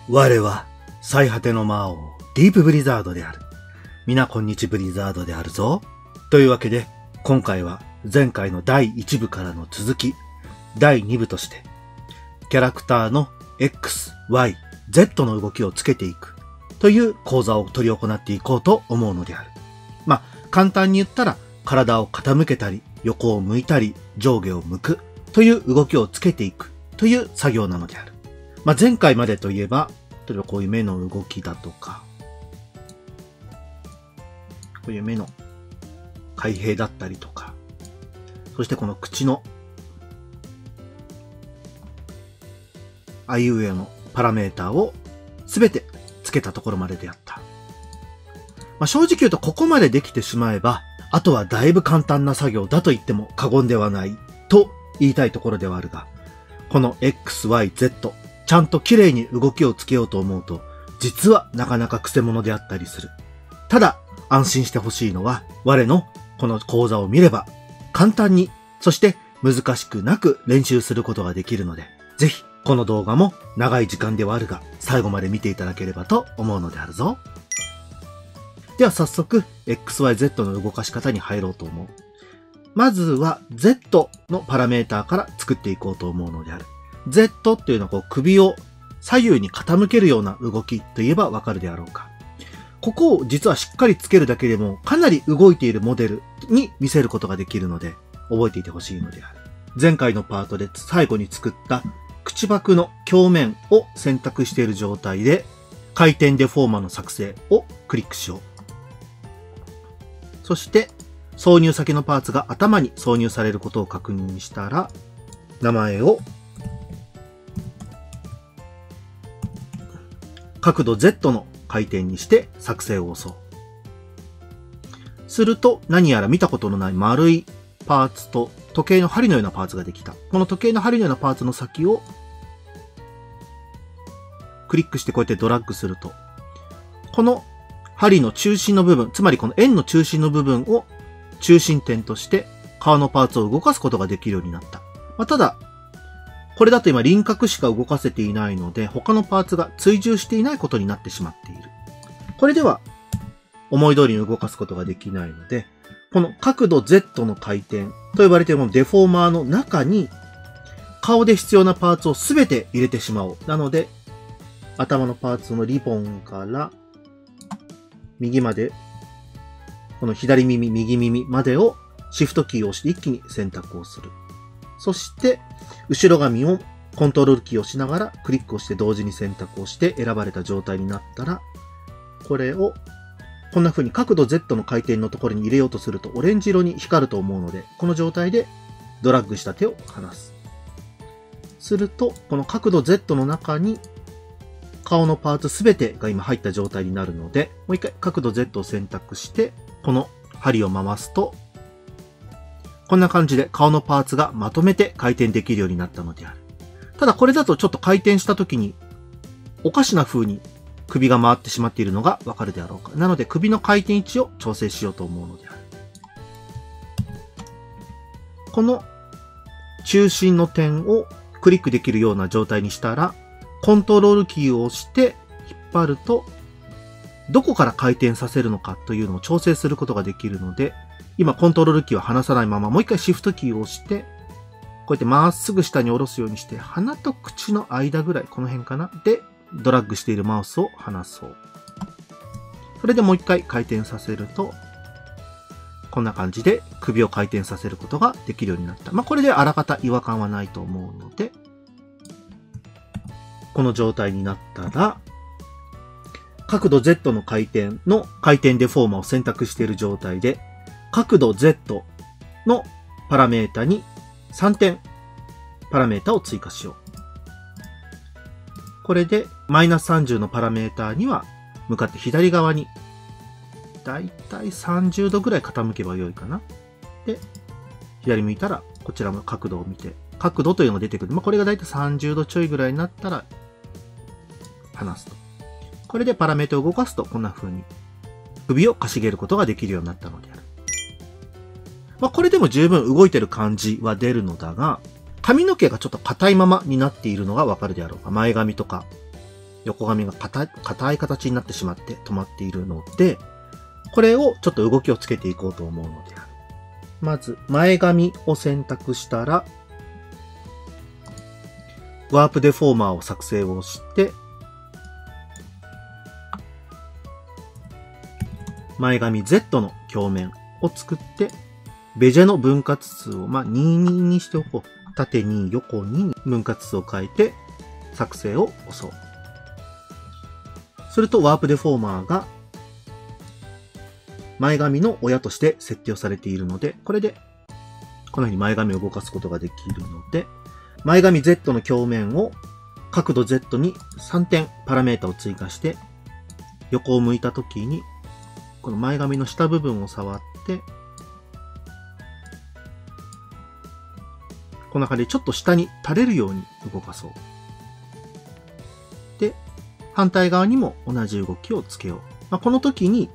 我は最果ての魔王、ディープブリザードである。皆こんにちブリザードであるぞ。というわけで、今回は前回の第1部からの続き、第2部として、キャラクターの X、Y、Z の動きをつけていくという講座を取り行っていこうと思うのである。簡単に言ったら、体を傾けたり、横を向いたり、上下を向くという動きをつけていくという作業なのである。前回までといえば、例えばこういう目の動きだとか、こういう目の開閉だったりとか、そしてこの口のあいうえおのパラメータをすべてつけたところまでであった。正直言うとここまでできてしまえば、あとはだいぶ簡単な作業だと言っても過言ではないと言いたいところではあるが、この X、Y、Z、ちゃんと綺麗に動きをつけようと思うと、実はなかなか癖者であったりする。ただ、安心してほしいのは、我のこの講座を見れば、簡単に、そして難しくなく練習することができるので、ぜひ、この動画も長い時間ではあるが、最後まで見ていただければと思うのであるぞ。では早速、XYZ の動かし方に入ろうと思う。まずは Z のパラメーターから作っていこうと思うのである。Z っていうのは首を左右に傾けるような動きといえばわかるであろうか。ここを実はしっかりつけるだけでもかなり動いているモデルに見せることができるので覚えていてほしいのである。前回のパートで最後に作った口箱の鏡面を選択している状態で回転デフォーマの作成をクリックしよう。そして挿入先のパーツが頭に挿入されることを確認したら名前を角度 Z の回転にして作成を押そう。すると何やら見たことのない丸いパーツと時計の針のようなパーツができた。この時計の針のようなパーツの先をクリックしてこうやってドラッグすると、この針の中心の部分、つまりこの円の中心の部分を中心点として顔のパーツを動かすことができるようになった。ただ、これだと今輪郭しか動かせていないので、他のパーツが追従していないことになってしまっている。これでは思い通りに動かすことができないので、この角度 Z の回転と呼ばれているこのデフォーマーの中に顔で必要なパーツをすべて入れてしまおう。なので、頭のパーツのリボンから右まで、この左耳、右耳までをシフトキーを押して一気に選択をする。そして、後ろ髪をコントロールキーを押しながらクリックをして同時に選択をして選ばれた状態になったら、これをこんな風に角度 Z の回転のところに入れようとするとオレンジ色に光ると思うので、この状態でドラッグした手を離す。すると、この角度 Z の中に顔のパーツすべてが今入った状態になるので、もう一回角度 Z を選択して、この針を回すと、こんな感じで顔のパーツがまとめて回転できるようになったのである。ただこれだとちょっと回転した時におかしな風に首が回ってしまっているのがわかるであろうか。なので首の回転位置を調整しようと思うのである。この中心の点をクリックできるような状態にしたら、コントロールキーを押して引っ張ると、どこから回転させるのかというのを調整することができるので、今コントロールキーを離さないままもう一回シフトキーを押して、こうやってまっすぐ下に下ろすようにして、鼻と口の間ぐらい、この辺かなで、ドラッグしているマウスを離そう。それでもう一回回転させると、こんな感じで首を回転させることができるようになった。これであらかた違和感はないと思うので、この状態になったら、角度 Z の回転の回転デフォーマーを選択している状態で、角度 Z のパラメータに3点パラメータを追加しよう。これでマイナス30のパラメータには向かって左側にだいたい30度ぐらい傾けばよいかな。で、左向いたらこちらの角度を見て、角度というのが出てくる。これがだいたい30度ちょいぐらいになったら離すと。これでパラメータを動かすとこんな風に首をかしげることができるようになったのである。これでも十分動いてる感じは出るのだが、髪の毛がちょっと硬いままになっているのがわかるであろうか。前髪とか横紙が硬い形になってしまって止まっているので、これをちょっと動きをつけていこうと思うのである。まず、前髪を選択したら、ワープデフォーマーを作成をして、前髪 Z の鏡面を作って、ベジェの分割数を、22にしておこう。縦2、横2に分割数を変えて、作成を押そう。すると、ワープデフォーマーが、前髪の親として設定をされているので、これで、このように前髪を動かすことができるので、前髪 Z の鏡面を角度 Z に3点パラメータを追加して、横を向いたときに、この前髪の下部分を触って、こんな感じでちょっと下に垂れるように動かそう。で、反対側にも同じ動きをつけよう。この時に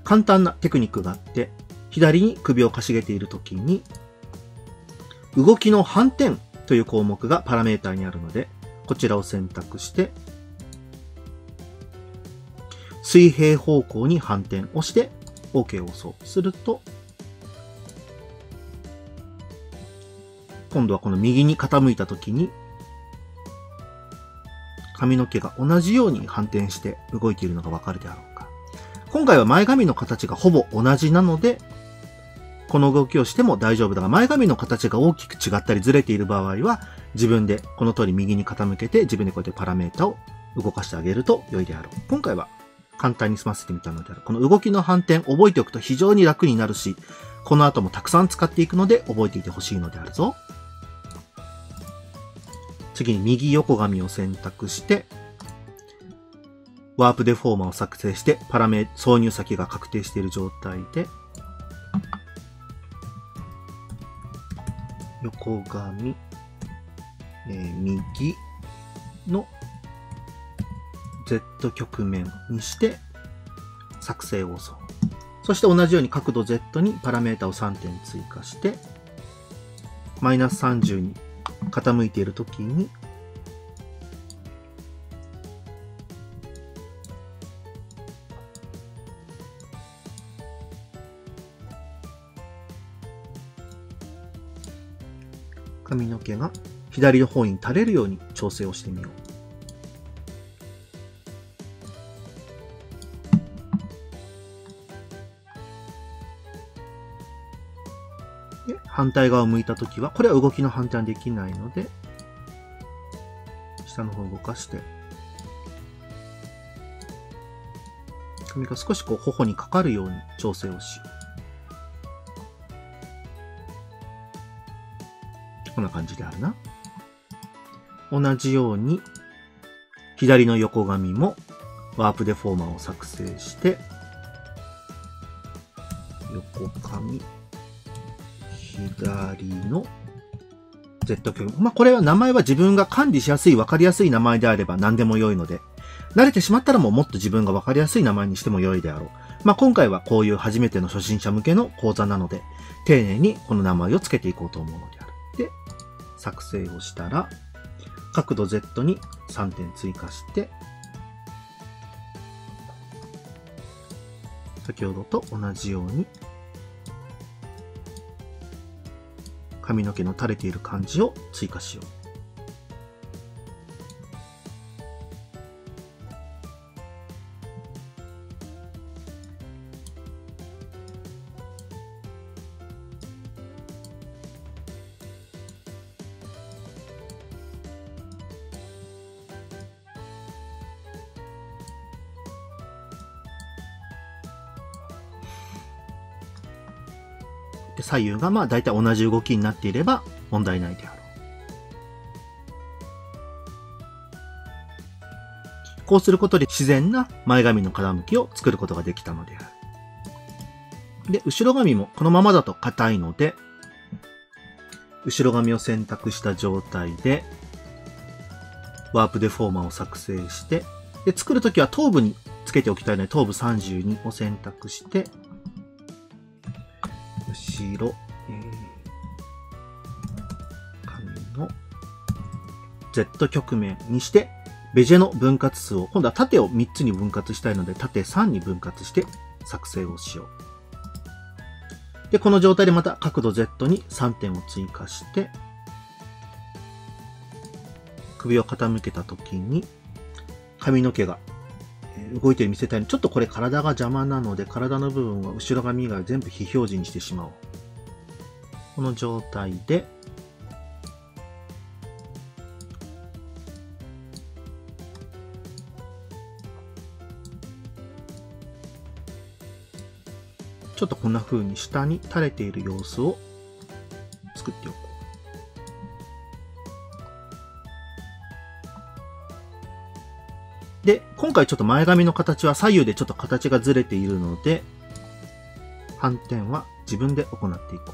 簡単なテクニックがあって、左に首をかしげている時に、動きの反転という項目がパラメータにあるので、こちらを選択して、水平方向に反転をして OK を押そう。すると、今度はこの右に傾いた時に、髪の毛が同じように反転して動いているのがわかるであろうか。今回は前髪の形がほぼ同じなので、この動きをしても大丈夫だが、前髪の形が大きく違ったりずれている場合は、自分でこの通り右に傾けて、自分でこうやってパラメータを動かしてあげると良いであろう。今回は簡単に済ませてみたのである。この動きの反転覚えておくと非常に楽になるし、この後もたくさん使っていくので覚えていてほしいのであるぞ。次に右横紙を選択して、ワープデフォーマーを作成して、挿入先が確定している状態で、横紙、右の Z 曲面にして作成を押そう。そして同じように角度 Z にパラメータを3点追加して、マイナス30に傾いているときに、髪の毛が左の方に垂れるように調整をしてみよう。で、反対側を向いたときは、これは動きの反転はできないので、下の方を動かして、髪が少し頬にかかるように調整をしよう。こんな感じであるな。同じように、左の横髪もワープデフォーマーを作成して、横髪、左の Z 曲面。これは名前は自分が管理しやすい、わかりやすい名前であれば何でも良いので、慣れてしまったらもっと自分がわかりやすい名前にしても良いであろう。今回はこういう初めての初心者向けの講座なので、丁寧にこの名前を付けていこうと思うのである。で、作成をしたら、角度 Z に3点追加して、先ほどと同じように、髪の毛の垂れている感じを追加しよう。左右がだいたい同じ動きになっていれば問題ないであろう。こうすることで自然な前髪の傾きを作ることができたのである。で、後ろ髪もこのままだと硬いので、後ろ髪を選択した状態で、ワープデフォーマーを作成して、で、作るときは頭部につけておきたいので、頭部32を選択して、後ろ、髪の Z 曲面にしてベジェの分割数を、今度は縦を3つに分割したいので、縦3に分割して作成をしよう。で、この状態でまた角度 Z に3点を追加して、首を傾けたときに、髪の毛が動いて見せたいので、ちょっとこれ体が邪魔なので、体の部分は後ろ髪以外全部非表示にしてしまおう。この状態で、ちょっとこんな風に下に垂れている様子を作っておこう。で、今回ちょっと前髪の形は左右でちょっと形がずれているので、反転は自分で行っていこ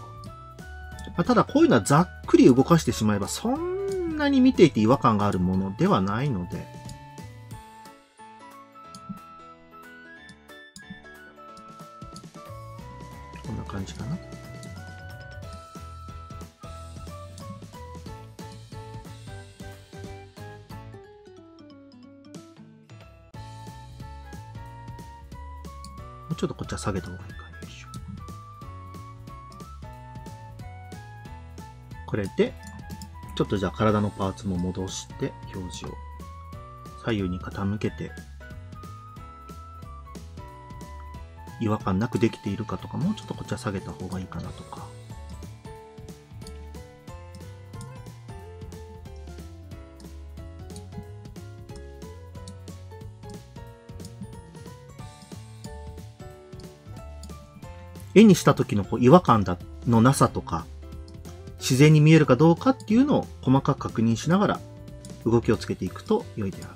う。ただこういうのはざっくり動かしてしまえばそんなに見ていて違和感があるものではないので、こんな感じかな。もうちょっとこっちは下げた方がいいか。よいしょ。これで、ちょっとじゃあ体のパーツも戻して表示を左右に傾けて、違和感なくできているかとか、もうちょっとこっちは下げた方がいいかなとか。絵にした時の違和感のなさとか、自然に見えるかどうかっていうのを細かく確認しながら動きをつけていくと良いであろう。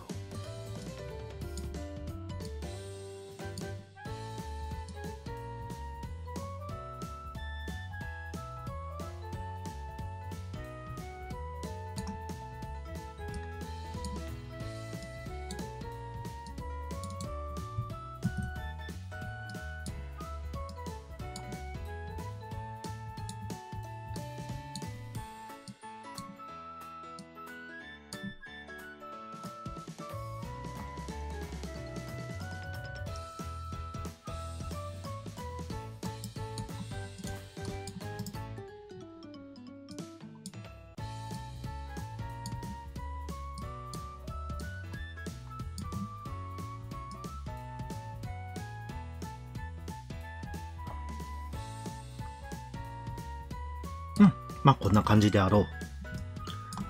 まあ、こんな感じであろう。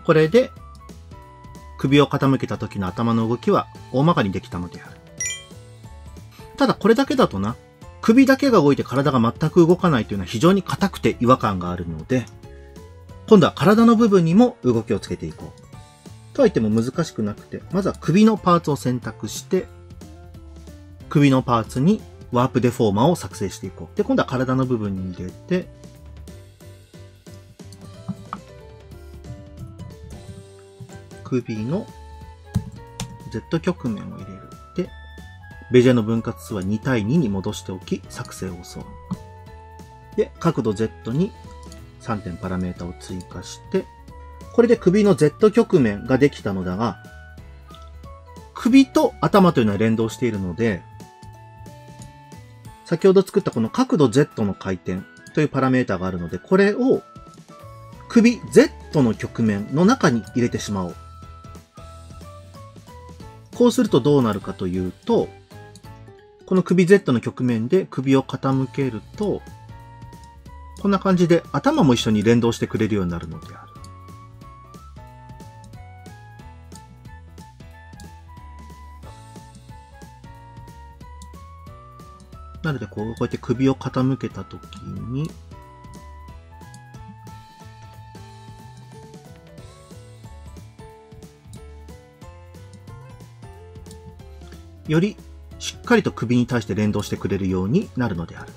これで、首を傾けた時の頭の動きは大まかにできたのである。ただこれだけだとな、首だけが動いて体が全く動かないというのは非常に硬くて違和感があるので、今度は体の部分にも動きをつけていこう。とはいっても難しくなくて、まずは首のパーツを選択して、首のパーツにワープデフォーマーを作成していこう。で、今度は体の部分に入れて、首の Z 曲面を入れる。で、ベジェの分割数は2対2に戻しておき、作成を押そう。で、角度 Z に3点パラメータを追加して、これで首の Z 曲面ができたのだが、首と頭というのは連動しているので、先ほど作ったこの角度 Z の回転というパラメータがあるので、これを首 Z の曲面の中に入れてしまおう。こうするとどうなるかというと、この首 Z の曲面で首を傾けると、こんな感じで頭も一緒に連動してくれるようになるのである。なのでこうやって首を傾けたときに、よりしっかりと首に対して連動してくれるようになるのである。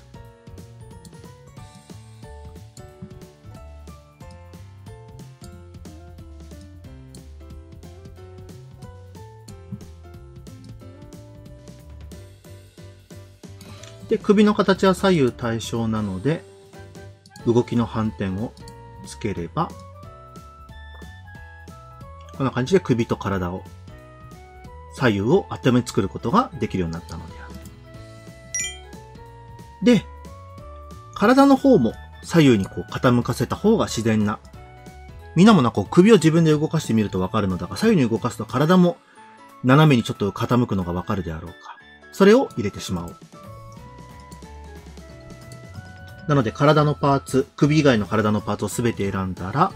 で、首の形は左右対称なので、動きの反転をつければ、こんな感じで首と体を左右を当てめ作ることができるようになったのである。で、体の方も左右にこう傾かせた方が自然な。みんなもこう首を自分で動かしてみるとわかるのだが、左右に動かすと体も斜めにちょっと傾くのがわかるであろうか。それを入れてしまおう。なので体のパーツ、首以外の体のパーツをすべて選んだら、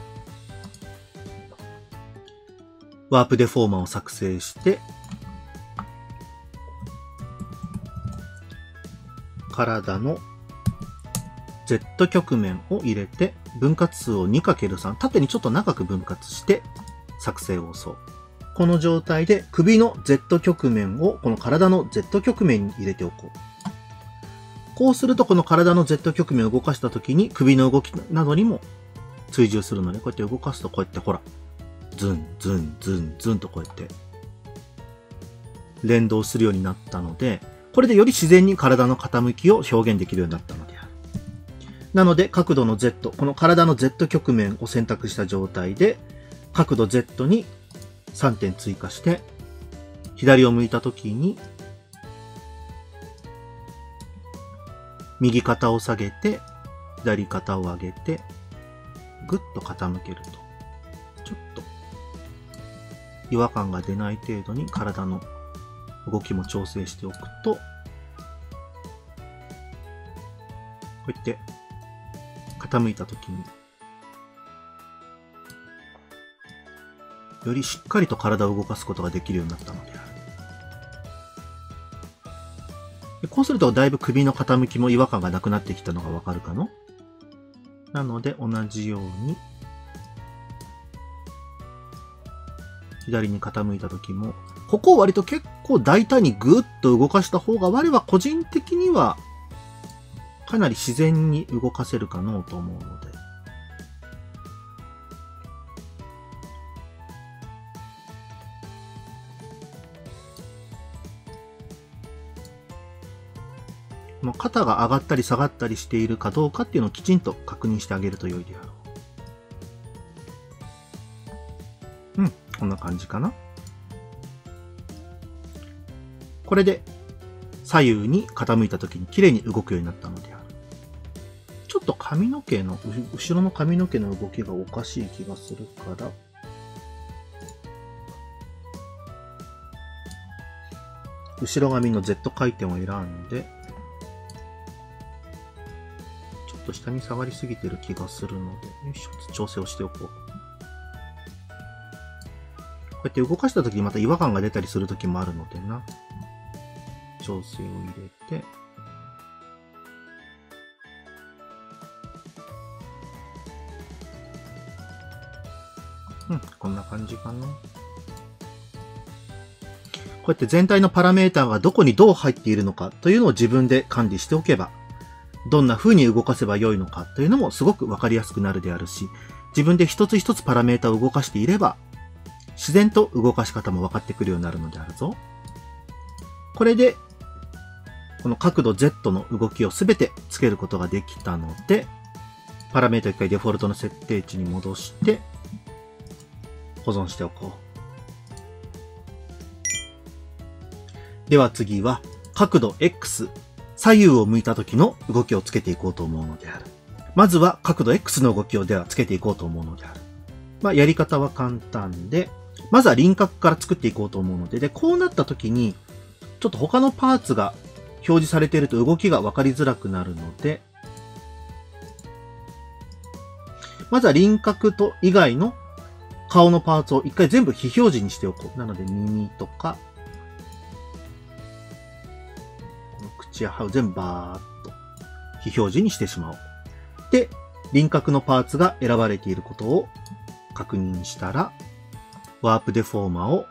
ワープデフォーマーを作成して、体の Z 曲面を入れて、分割数を 2×3、縦にちょっと長く分割して作成を押そう。この状態で首の Z 曲面をこの体の Z 曲面に入れておこう。こうするとこの体の Z 曲面を動かした時に首の動きなどにも追従するので、こうやって動かすとこうやってほら、ズンズンズンズンとこうやって連動するようになったので、これでより自然に体の傾きを表現できるようになったのである。なので角度の Z、この体の Z 曲面を選択した状態で、角度 Z に3点追加して、左を向いた時に、右肩を下げて、左肩を上げて、ぐっと傾けると、ちょっと違和感が出ない程度に体の動きも調整しておくと、こうやって傾いた時に、よりしっかりと体を動かすことができるようになったのである。こうするとだいぶ首の傾きも違和感がなくなってきたのがわかるかの？なので同じように左に傾いた時も、ここを割と結構大胆にグーッと動かした方が我は個人的にはかなり自然に動かせるかのと思うので。肩が上がったり下がったりしているかどうかっていうのをきちんと確認してあげると良いであろう。こんな感じかな。これで左右に傾いた時に綺麗に動くようになったのである。ちょっと髪の毛の、後ろの髪の毛の動きがおかしい気がするから、後ろ髪の Z 回転を選んで、下に下がりすぎてる気がするので、よいしょ、調整をしておこう。こうやって動かした時にまた違和感が出たりする時もあるのでな。調整を入れて、こんな感じかな。こうやって全体のパラメーターがどこにどう入っているのかというのを自分で管理しておけば、どんな風に動かせばよいのかというのもすごくわかりやすくなるであるし、自分で一つ一つパラメータを動かしていれば、自然と動かし方も分かってくるようになるのであるぞ。これで、この角度 Z の動きをすべてつけることができたので、パラメータを一回デフォルトの設定値に戻して、保存しておこう。では次は、角度 X、左右を向いた時の動きをつけていこうと思うのである。まずは角度 X の動きをではつけていこうと思うのである。やり方は簡単で、まずは輪郭から作っていこうと思うので、こうなった時に、ちょっと他のパーツが表示されていると動きが分かりづらくなるので、まずは輪郭と以外の顔のパーツを一回全部非表示にしておこう。なので耳とか、口や歯を全部バーっと非表示にしてしまおう。で、輪郭のパーツが選ばれていることを確認したら、ワープデフォーマーを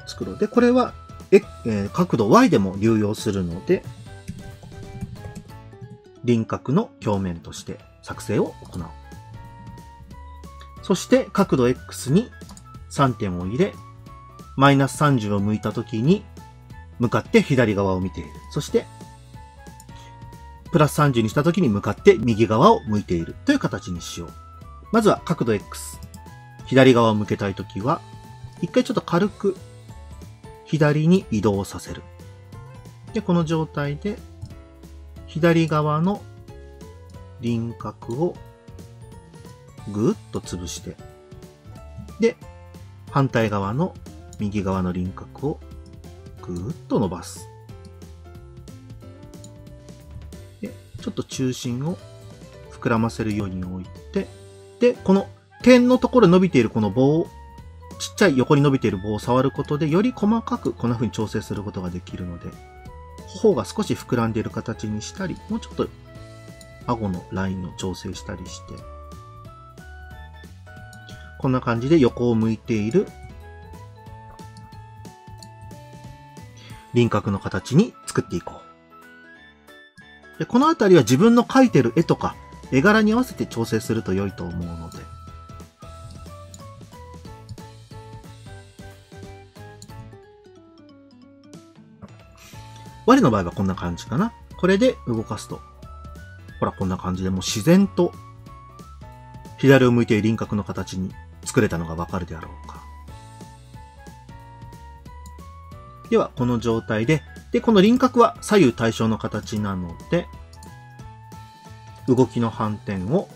作ろう。で、これは、角度 Y でも流用するので、輪郭の鏡面として作成を行おう。そして角度 X に3点を入れ、マイナス30を向いたときに向かって左側を見ている。そして、プラス30にしたときに向かって右側を向いているという形にしよう。まずは角度 X。左側を向けたいときは、一回ちょっと軽く左に移動させる。で、この状態で、左側の輪郭をぐーっと潰して、で、反対側の右側の輪郭をぐーっと伸ばす。で、ちょっと中心を膨らませるように置いて、で、この点のところ伸びているこの棒を、ちっちゃい横に伸びている棒を触ることで、より細かくこんな風に調整することができるので、頬が少し膨らんでいる形にしたり、もうちょっと顎のラインを調整したりして、こんな感じで横を向いている輪郭の形に作っていこう。で、このあたりは自分の描いてる絵とか絵柄に合わせて調整すると良いと思うので。我の場合はこんな感じかな。これで動かすと、ほらこんな感じでもう自然と左を向いている輪郭の形に作れたのがわかるであろうか。では、この状態で、この輪郭は左右対称の形なので、動きの反転を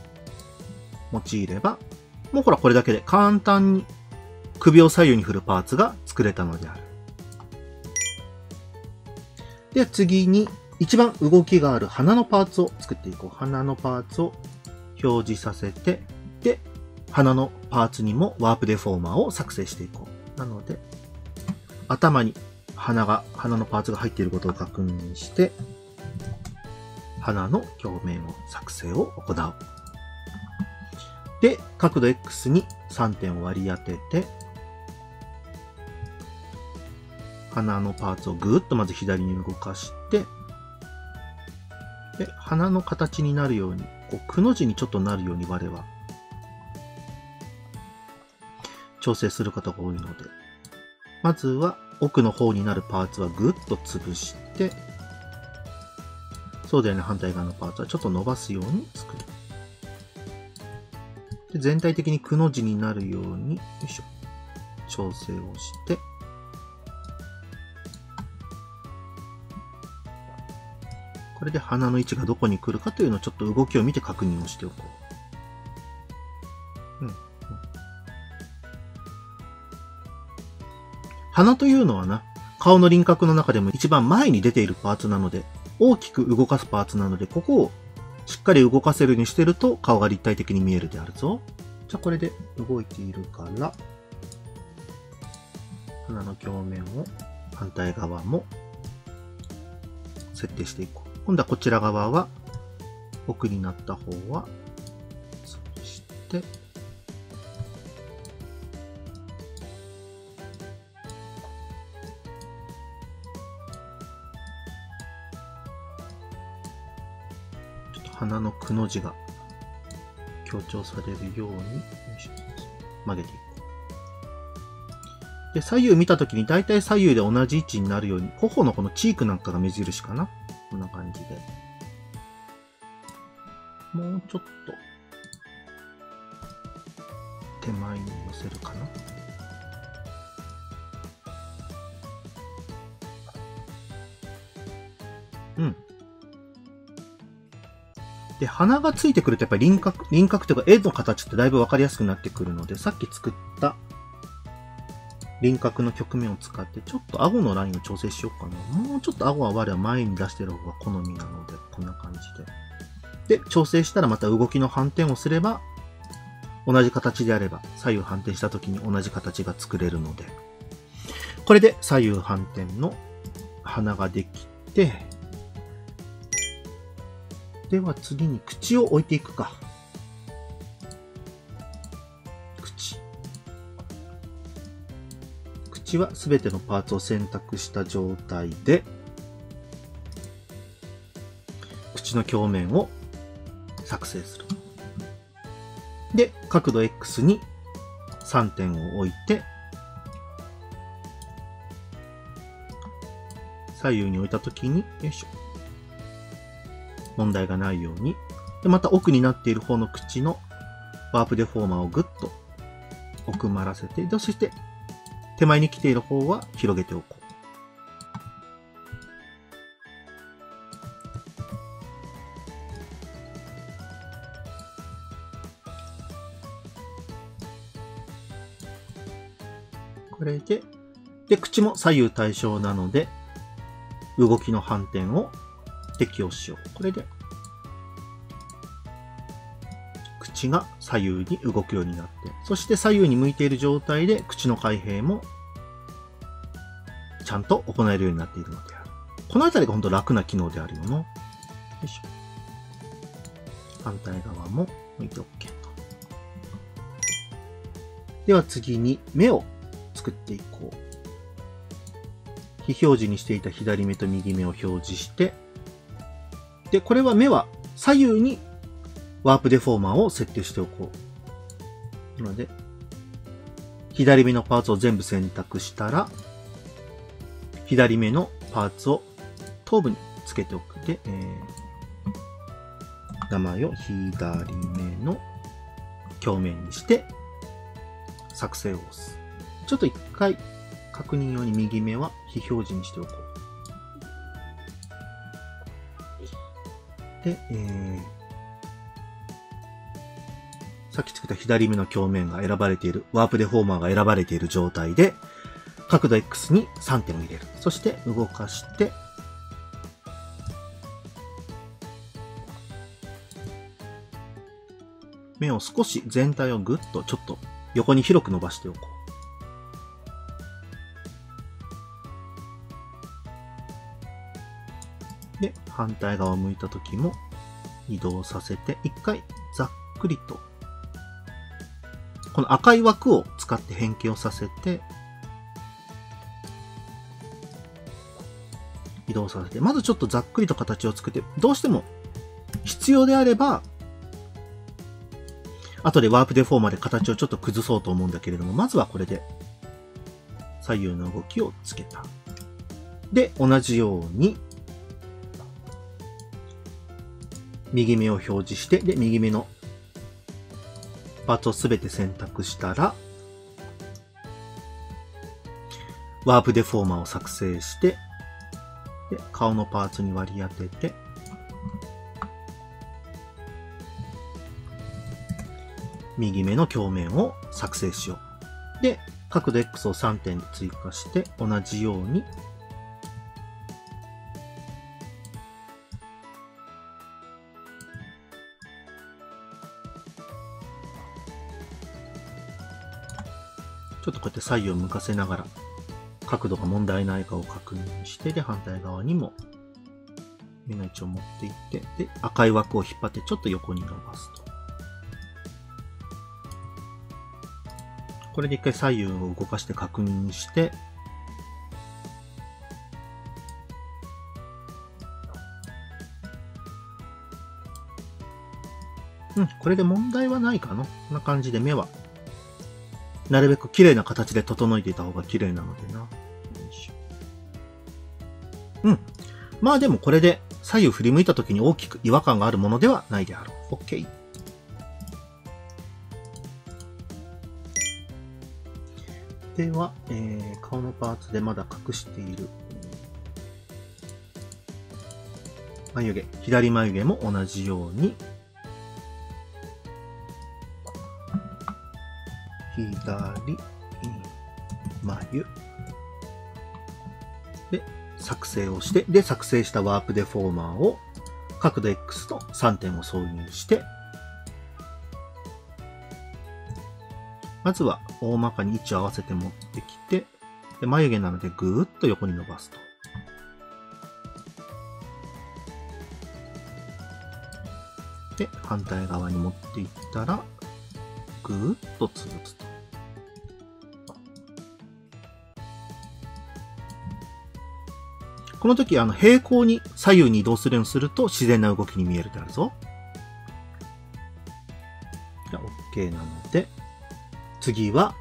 用いれば、もうほらこれだけで簡単に首を左右に振るパーツが作れたのである。では次に、一番動きがある鼻のパーツを作っていこう。鼻のパーツを表示させて、で、鼻のパーツにもワープデフォーマーを作成していこう。なので、頭に鼻のパーツが入っていることを確認して、鼻の表面を作成を行う。で、角度 X に3点を割り当てて、鼻のパーツをぐーっとまず左に動かして、で、鼻の形になるように、こう、くの字にちょっとなるように我は、調整することが多いので、まずは奥の方になるパーツはぐっと潰して、そうだよね、反対側のパーツはちょっと伸ばすように作る。で、全体的にくの字になるように、よいしょ、調整をして、これで鼻の位置がどこに来るかというのをちょっと動きを見て確認をしておこう。鼻というのはな、顔の輪郭の中でも一番前に出ているパーツなので、大きく動かすパーツなので、ここをしっかり動かせるようにしてると顔が立体的に見えるであるぞ。じゃあこれで動いているから、鼻の表面を反対側も設定していこう。今度はこちら側は、奥になった方は、そして、ちょっと鼻のくの字が強調されるように、曲げていこう。で、左右見たときに大体左右で同じ位置になるように、頬のこのチークなんかが目印かな。こんな感じで。もうちょっと手前に寄せるかな。うん。で、鼻がついてくるとやっぱり輪郭というか絵の形ってだいぶわかりやすくなってくるので、さっき作った輪郭の曲面を使ってちょっと顎のラインを調整しようかな。もうちょっと顎は我は前に出してる方が好みなので、こんな感じで。で、調整したらまた動きの反転をすれば、同じ形であれば左右反転した時に同じ形が作れるので、これで左右反転の鼻ができて、では次に口を置いていくか。口はすべてのパーツを選択した状態で、口の表面を作成する。で、角度 X に3点を置いて、左右に置いたときに、よいしょ。問題がないように。で、また奥になっている方の口のワープデフォーマーをぐっと奥まらせて、そして手前に来ている方は広げておこう。これで、口も左右対称なので、動きの反転を適用しよう。これで、口が左右に動くようになって、そして左右に向いている状態で口の開閉もちゃんと行えるようになっているのである。このあたりが本当楽な機能であるよな。よいしょ。反対側も向いて OK と。では次に目を作っていこう。非表示にしていた左目と右目を表示して、で、これは目は左右にワープデフォーマーを設定しておこう。なので、左目のパーツを全部選択したら、左目のパーツを頭部につけておく。で、名前を左目の鏡面にして、作成を押す。ちょっと一回確認用に右目は非表示にしておこう。で、さっき作った左目の鏡面が選ばれている、ワープデフォーマーが選ばれている状態で、角度 X に3点を入れる。そして動かして、目を少し全体をぐっとちょっと横に広く伸ばしておこう。で、反対側を向いた時も移動させて、一回ざっくりと、この赤い枠を使って変形をさせて、移動させて、まずちょっとざっくりと形を作って、どうしても必要であれば、後でワープデフォーマーで形をちょっと崩そうと思うんだけれども、まずはこれで左右の動きをつけた。で、同じように右目を表示して、で、右目のパーツをすべて選択したら、ワープデフォーマーを作成して、で、顔のパーツに割り当てて、右目の鏡面を作成しよう。で、角度 X を3点追加して、同じように、ちょっとこうやって左右を向かせながら、角度が問題ないかを確認して、で、反対側にも目の位置を持っていって、で、赤い枠を引っ張ってちょっと横に伸ばすと。これで一回左右を動かして確認して、これで問題はないかな。こんな感じで目は、なるべく綺麗な形で整えていた方が綺麗なのでな。まあでもこれで左右振り向いた時に大きく違和感があるものではないであろう。OK。では、顔のパーツでまだ隠している眉毛、左眉毛も同じように左眉で作成をして、で、作成したワープデフォーマーを角度 X と3点を挿入して、まずは大まかに位置を合わせて持ってきて、で眉毛なのでぐーっと横に伸ばすと。で、反対側に持っていったら、ぐーっと潰すと。この時、平行に左右に移動するようにすると自然な動きに見えるであるぞ。じゃあ、OK なので、次は、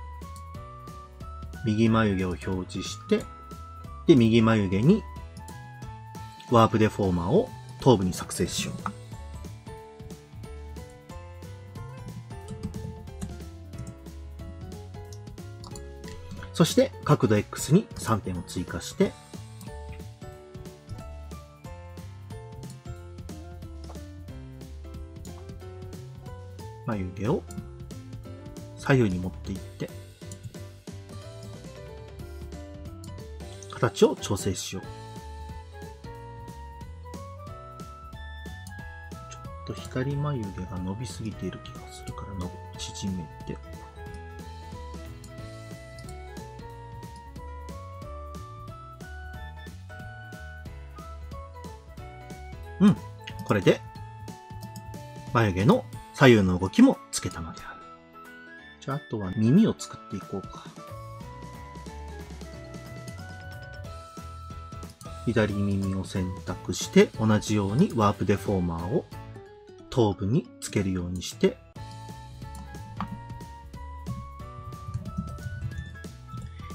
右眉毛を表示して、で、右眉毛に、ワープデフォーマーを頭部に作成しよう。そして角度 X に3点を追加して、眉毛を左右に持っていって、形を調整しよう。ちょっと光眉毛が伸びすぎている気がするから縮めて、これで眉毛の左右の動きもつけたのである。じゃあ、あとは耳を作っていこうか。左耳を選択して、同じようにワープデフォーマーを頭部につけるようにして、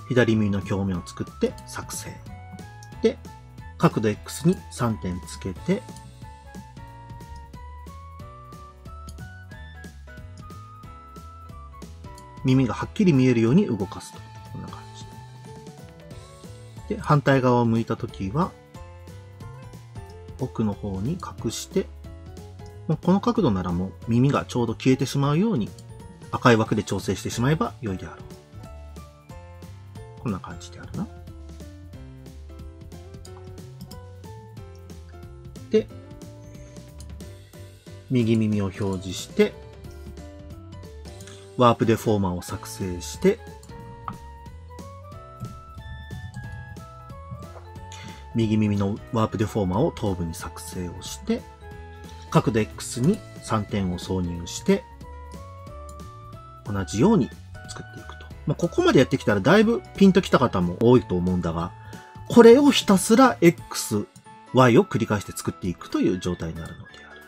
左耳の表面を作って作成。で、角度 X に3点つけて、耳がはっきり見えるように動かすと。こんな感じで。反対側を向いたときは、奥の方に隠して、もうこの角度ならもう耳がちょうど消えてしまうように赤い枠で調整してしまえば良いであろう。こんな感じであるな。で、右耳を表示して、ワープデフォーマーを作成して、右耳のワープデフォーマーを頭部に作成をして、角度 X に3点を挿入して、同じように作っていくと。ここまでやってきたらだいぶピンときた方も多いと思うんだが、これをひたすら X、Y を繰り返して作っていくという状態になるのである。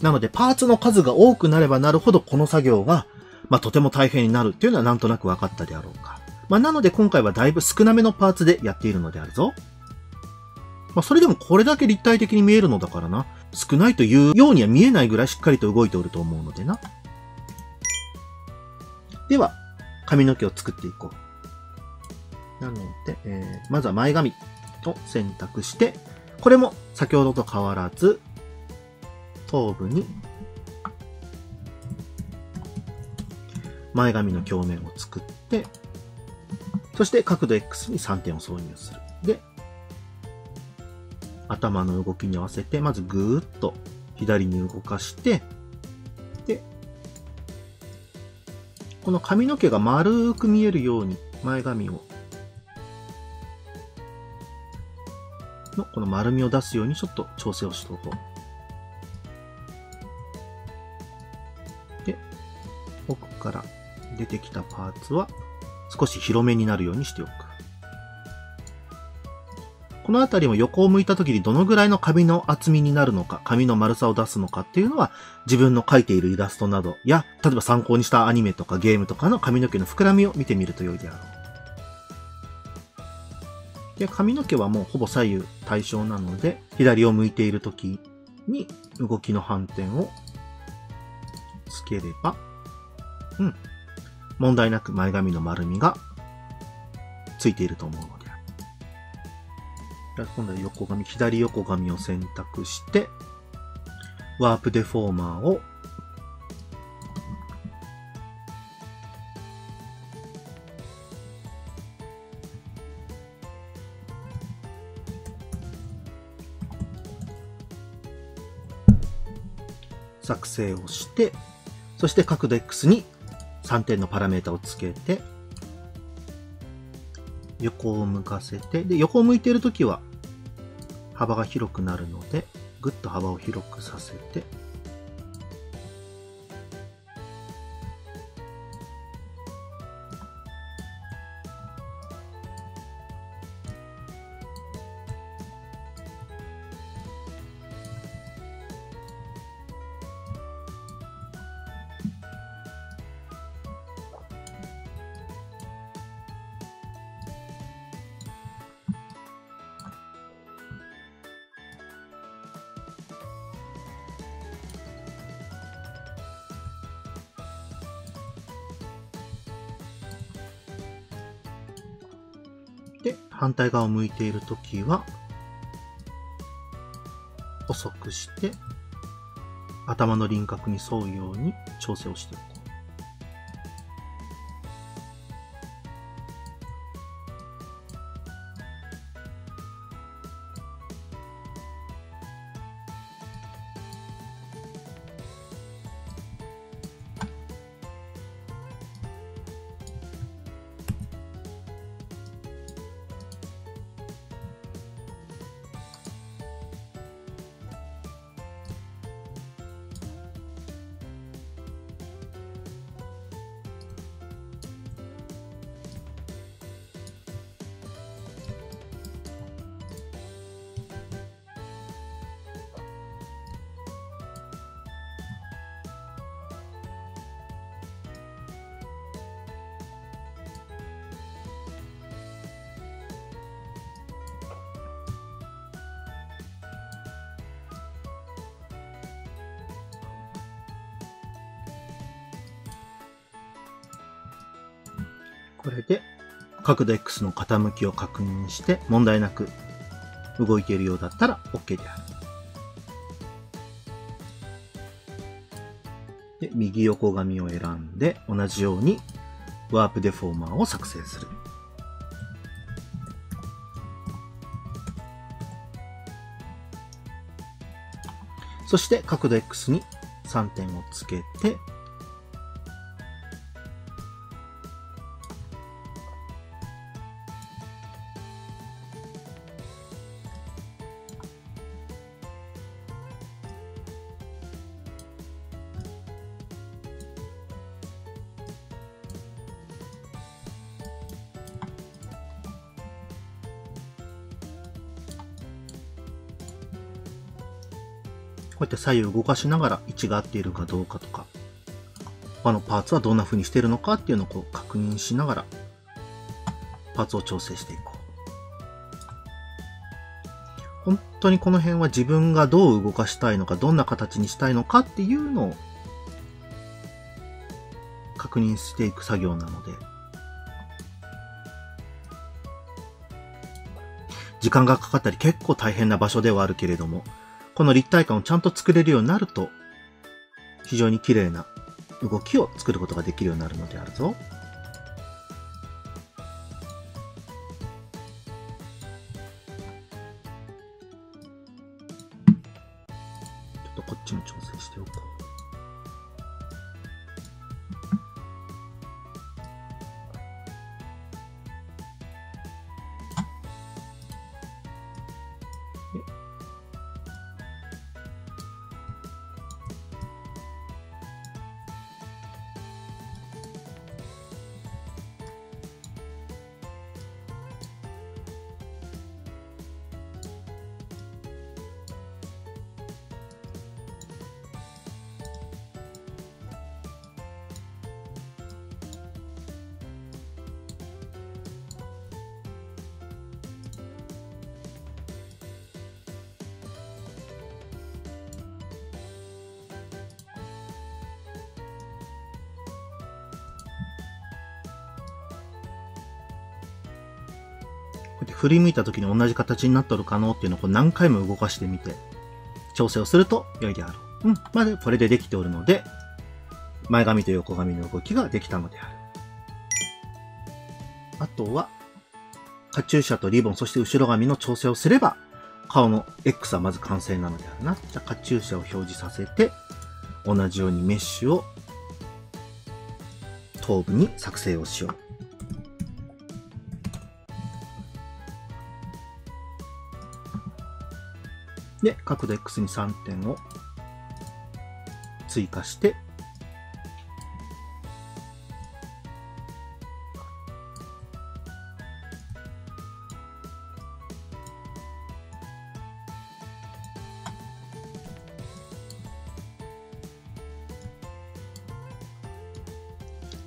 なので、パーツの数が多くなればなるほど、この作業が、とても大変になるっていうのはなんとなく分かったであろうか。なので今回はだいぶ少なめのパーツでやっているのであるぞ。それでもこれだけ立体的に見えるのだからな。少ないというようには見えないぐらいしっかりと動いておると思うのでな。では、髪の毛を作っていこう。なので、まずは前髪を選択して、これも先ほどと変わらず、頭部に前髪の表面を作って、そして角度 X に3点を挿入する。で、頭の動きに合わせて、まずぐーっと左に動かして、で、この髪の毛が丸く見えるように前髪を、この丸みを出すようにちょっと調整をしておこう。で、奥から出てきたパーツは少し広めになるようにしておく。このあたりも横を向いた時にどのぐらいの髪の厚みになるのか、髪の丸さを出すのかっていうのは自分の描いているイラストなどや、例えば参考にしたアニメとかゲームとかの髪の毛の膨らみを見てみると良いであろう。で、髪の毛はもうほぼ左右対称なので、左を向いている時に動きの反転をつければ、問題なく前髪の丸みがついていると思うのである。今度は横髪、左横髪を選択して、ワープデフォーマーを作成をして、そして角度 X に3点のパラメータをつけて、横を向かせて、で、横を向いているときは幅が広くなるので、ぐっと幅を広くさせて、で、反対側を向いているときは、細くして、頭の輪郭に沿うように調整をしていく。これで角度 X の傾きを確認して問題なく動いているようだったら OK である。で、右横紙を選んで同じようにワープデフォーマーを作成する。そして角度 X に3点をつけてこうやって左右動かしながら位置が合っているかどうかとか、他のパーツはどんな風にしているのかっていうのをこう確認しながら、パーツを調整していこう。本当にこの辺は自分がどう動かしたいのか、どんな形にしたいのかっていうのを確認していく作業なので、時間がかかったり結構大変な場所ではあるけれども、この立体感をちゃんと作れるようになると、非常に綺麗な動きを作ることができるようになるのであるぞ。ちょっとこっちも調整しておこう。振り向いた時に同じ形になっとるかのっていうのをこう何回も動かしてみて、調整をすると良いであろう。まずこれでできておるので、前髪と横髪の動きができたのである。あとは、カチューシャとリボン、そして後ろ髪の調整をすれば、顔の X はまず完成なのであるな。じゃあカチューシャを表示させて、同じようにメッシュを頭部に作成をしよう。で、角度 X に3点を追加して、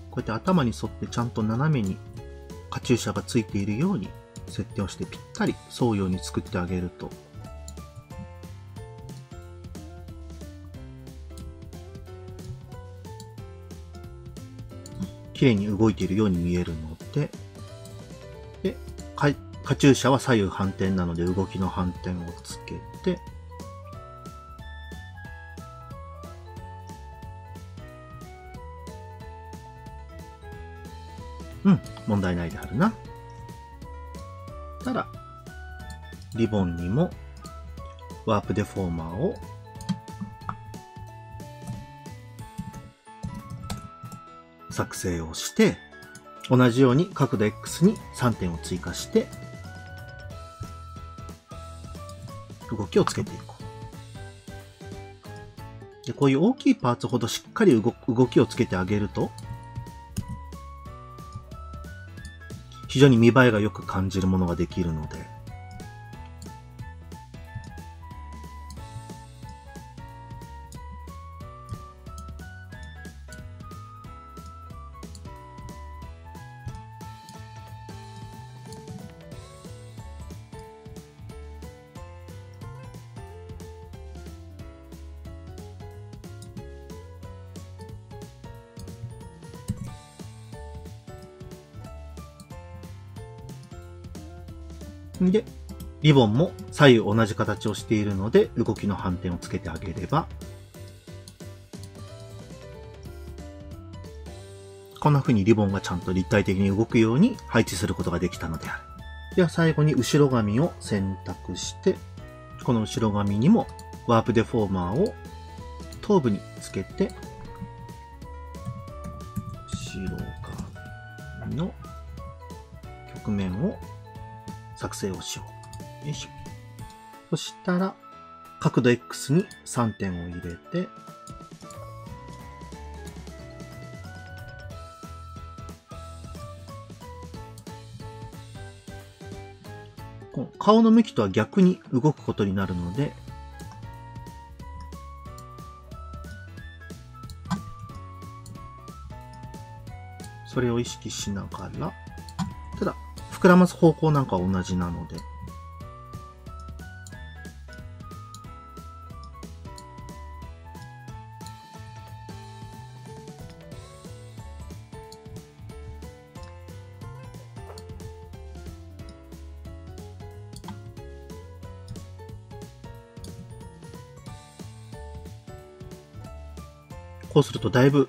こうやって頭に沿ってちゃんと斜めにカチューシャがついているように設定をしてぴったり沿うように作ってあげると、綺麗に動いているように見えるので、で、カチューシャは左右反転なので動きの反転をつけて、問題ないであるな。たら、リボンにもワープデフォーマーを作成をして、同じように角度 X に3点を追加して、動きをつけていこう。で、こういう大きいパーツほどしっかり動きをつけてあげると、非常に見栄えがよく感じるものができるので、で、リボンも左右同じ形をしているので、動きの反転をつけてあげれば、こんな風にリボンがちゃんと立体的に動くように配置することができたのである。では最後に後ろ髪を選択して、この後ろ髪にもワープデフォーマーを頭部につけて、後ろ髪の曲面を作成をしよう。よいしょ。そしたら、角度 X に3点を入れて、顔の向きとは逆に動くことになるので、それを意識しながら、ただ、膨らます方向なんかは同じなので、こうするとだいぶ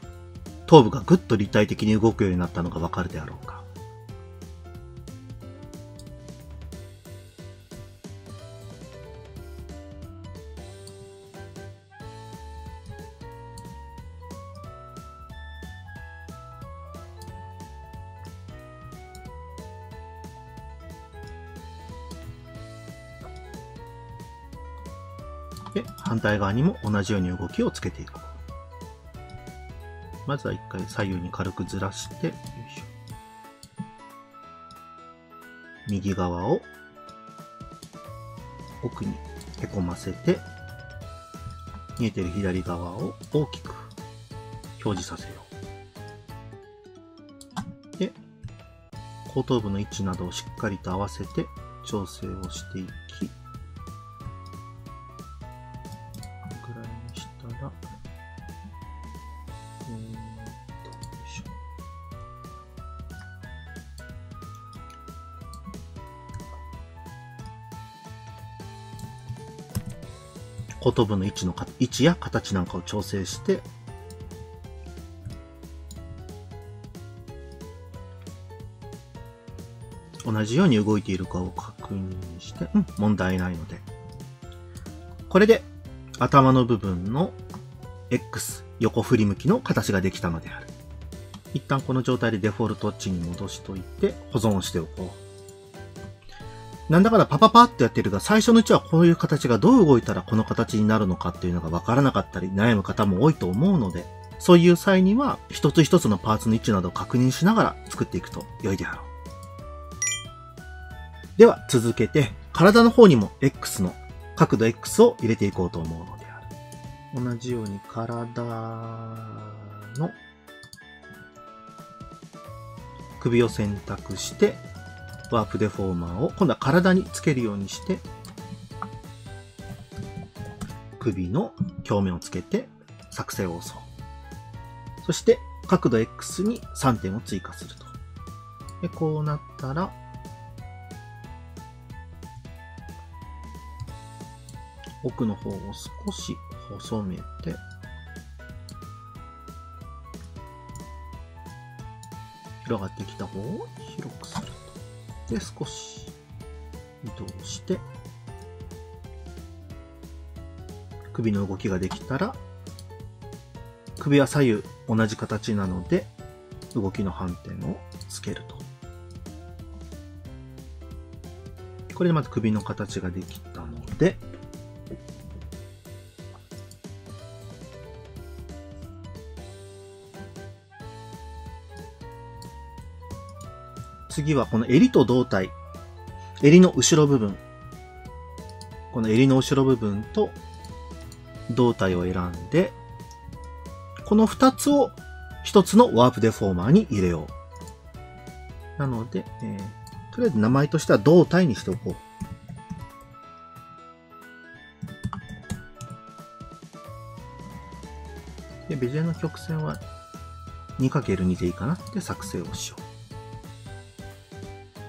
頭部がぐっと立体的に動くようになったのがわかるであろうか。で、反対側にも同じように動きをつけていこう。まずは一回左右に軽くずらして、よいしょ。右側を奥にへこませて、見えている左側を大きく表示させよう。で、後頭部の位置などをしっかりと合わせて調整をしていき、このぐらいにしたら、後頭部の位置や形なんかを調整して、同じように動いているかを確認して、問題ないので。これで頭の部分の X 横振り向きの形ができたのである。一旦この状態でデフォルト値に戻しといて保存をしておこう。なんだかんだパパパってやってるが、最初のうちはこういう形がどう動いたらこの形になるのかっていうのがわからなかったり悩む方も多いと思うので、そういう際には一つ一つのパーツの位置などを確認しながら作っていくと良いであろう。では続けて体の方にも X の角度 X を入れていこうと思うのである。同じように体の首を選択してワープデフォーマーを今度は体につけるようにして首の表面をつけて作成を押そう。そして角度 X に3点を追加すると。でこうなったら奥の方を少し細めて、広がってきた方を広くすると。で、少し移動して、首の動きができたら、首は左右同じ形なので、動きの反転をつけると。これでまず首の形ができたので、次はこの襟と胴体、襟の後ろ部分、この襟の後ろ部分と胴体を選んで、この2つを1つのワープデフォーマーに入れよう。なので、とりあえず名前としては胴体にしておこう。で、ベジェの曲線は 2×2 でいいかなって作成をしよう。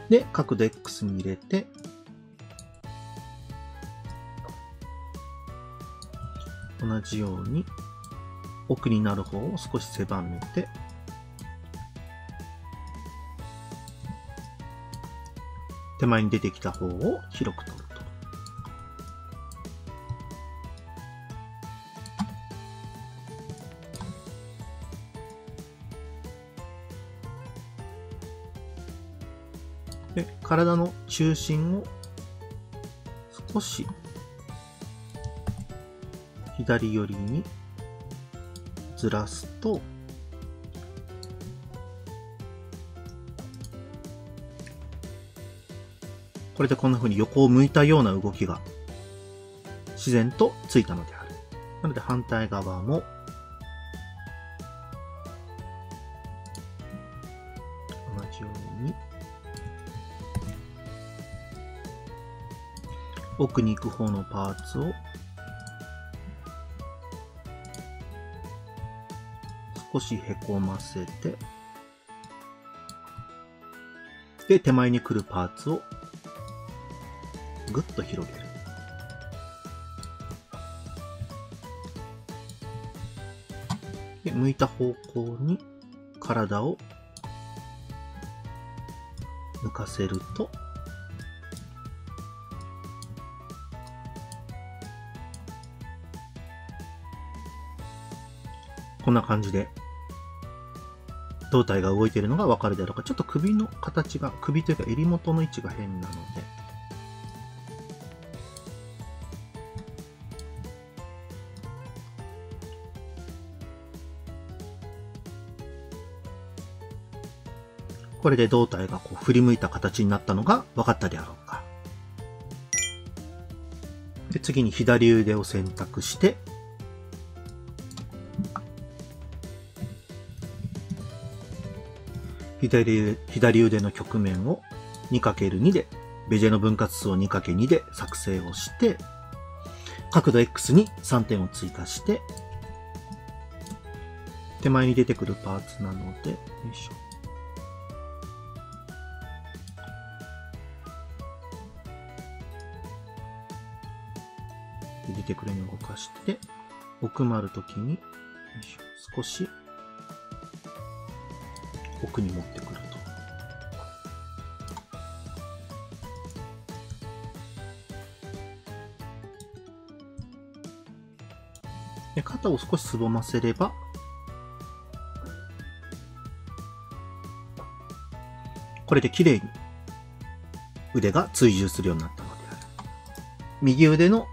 で、角度 X に入れて、同じように奥になる方を少し狭めて、手前に出てきた方を広く取ると。で、体の中心を少し左寄りにずらすと、これでこんな風に横を向いたような動きが自然とついたのである。なので反対側も同じように奥に行く方のパーツを少しへこませて、で、手前に来るパーツをぐっと広げる。で、向いた方向に体を抜かせると、こんな感じで胴体が動いているのがわかるだろうか。ちょっと首の形が、首というか襟元の位置が変なので、これで胴体がこう振り向いた形になったのが分かったであろうか。で、次に左腕を選択して、左腕の曲面を 2×2 で、ベジェの分割数を 2×2 で作成をして、角度 X に3点を追加して、手前に出てくるパーツなので、よいしょ。出てくるように動かして、奥まるときに、よいしょ、少し奥に持ってくると。で、肩を少しすぼませれば、これで綺麗に腕が追従するようになったのである。右腕の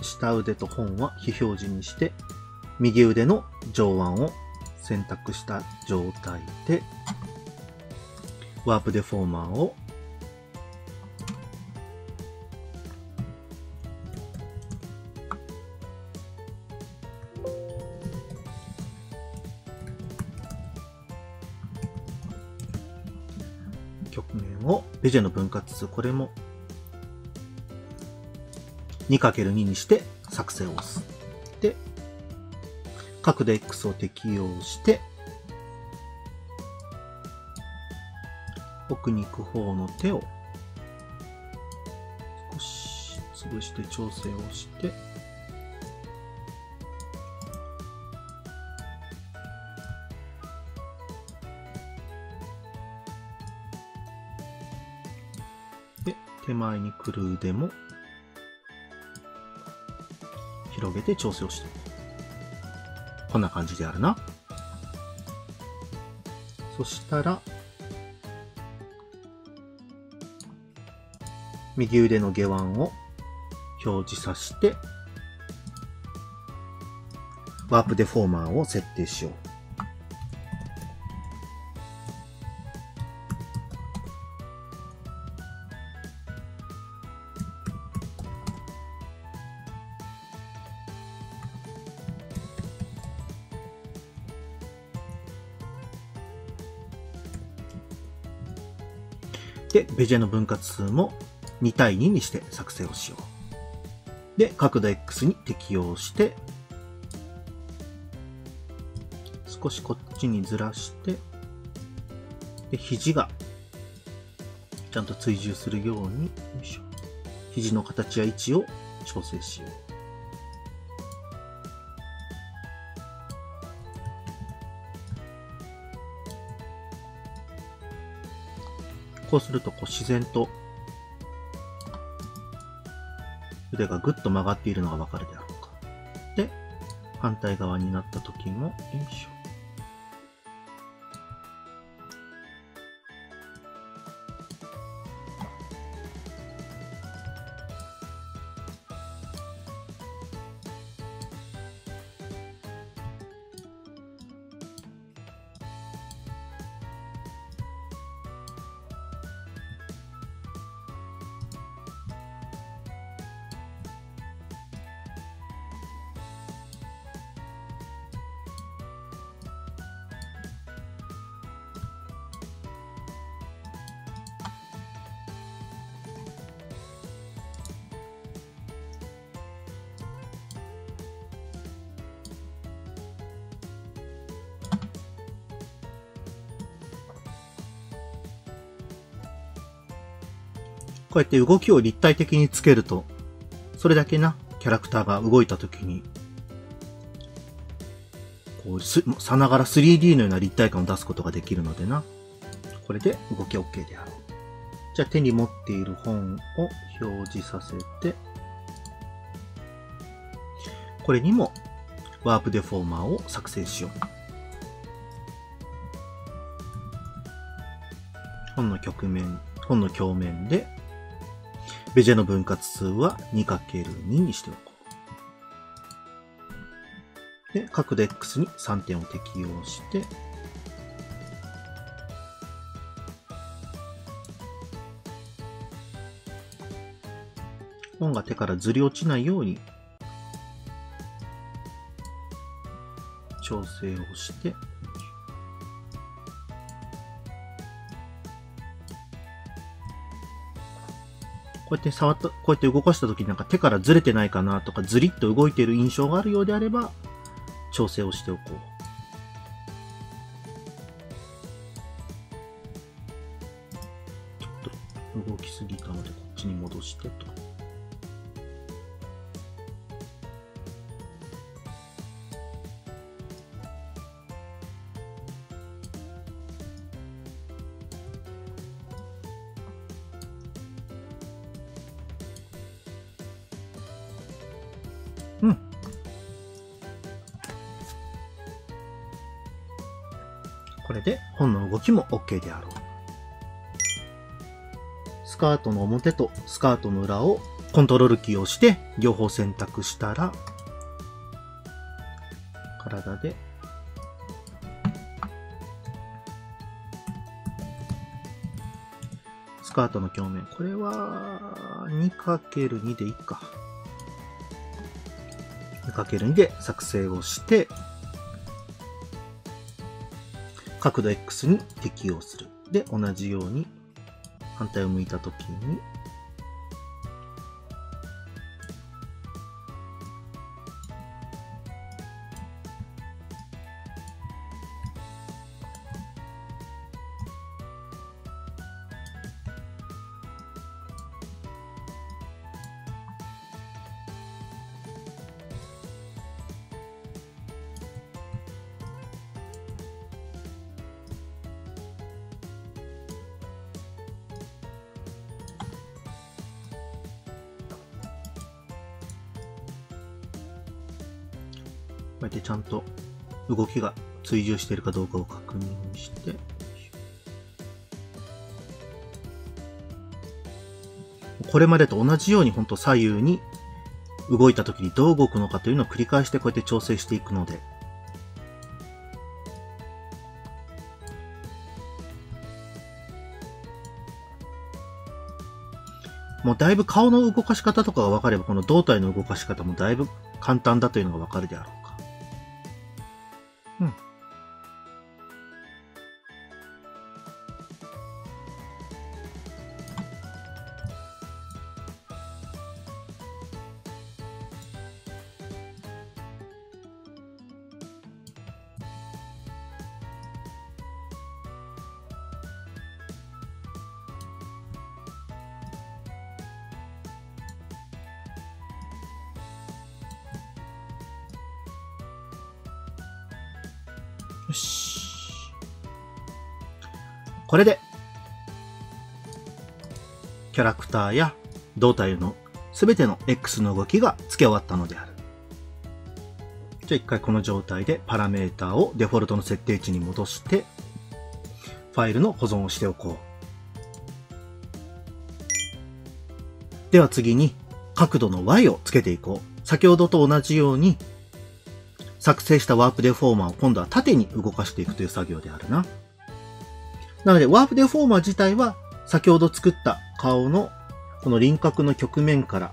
下腕と本は非表示にして、右腕の上腕を選択した状態で、ワープデフォーマーを曲面をベジェの分割数、これも 2×2 にして作成を押す。で、角度 X を適用して、奥に行く方の手を少し潰して調整をして、手前に来る腕も広げて調整をして。こんな感じであるな。そしたら、右腕の下腕を表示させて、ワープデフォーマーを設定しよう。で、ベジェの分割数も2対2にして作成をしよう。で、角度 X に適用して、少しこっちにずらして、で、肘がちゃんと追従するように、よいしょ。肘の形や位置を調整しよう。こうすると自然と腕がぐっと曲がっているのがわかるであろうか。で、反対側になった時も、よいしょ。こうやって動きを立体的につけると、それだけな、キャラクターが動いたときに、こう、さながら 3D のような立体感を出すことができるのでな。これで動き OK であろう。じゃあ手に持っている本を表示させて、これにもワープデフォーマーを作成しよう。本の鏡面で、ベジェの分割数は 2×2 にしておこう。で、角度 X に3点を適用して、本が手からずり落ちないように調整をして、こうやってこうやって動かした時になんか手からずれてないかなとか、ずりっと動いている印象があるようであれば、調整をしておこう。ちょっと動きすぎたので、こっちに戻してと。うん。これで本の動きも OK であろう。スカートの表とスカートの裏をコントロールキーを押して両方選択したら、体でスカートの鏡面、これは 2×2 でいいか。2×2 で作成をして、角度 X に適用する。で、同じように反対を向いたときに、うやってちゃんと動きが追従しているかどうかを確認して、これまでと同じように本当左右に動いた時にどう動くのかというのを繰り返してこうやって調整していくので、もうだいぶ顔の動かし方とかが分かれば、この胴体の動かし方もだいぶ簡単だというのが分かるであろうか。うん。よし。これで、キャラクターや胴体のすべての X の動きが付け終わったのである。じゃあ一回この状態でパラメータをデフォルトの設定値に戻して、ファイルの保存をしておこう。では次に角度の Y をつけていこう。先ほどと同じように、作成したワープデフォーマーを今度は縦に動かしていくという作業であるな。なので、ワープデフォーマー自体は先ほど作った顔のこの輪郭の曲面から、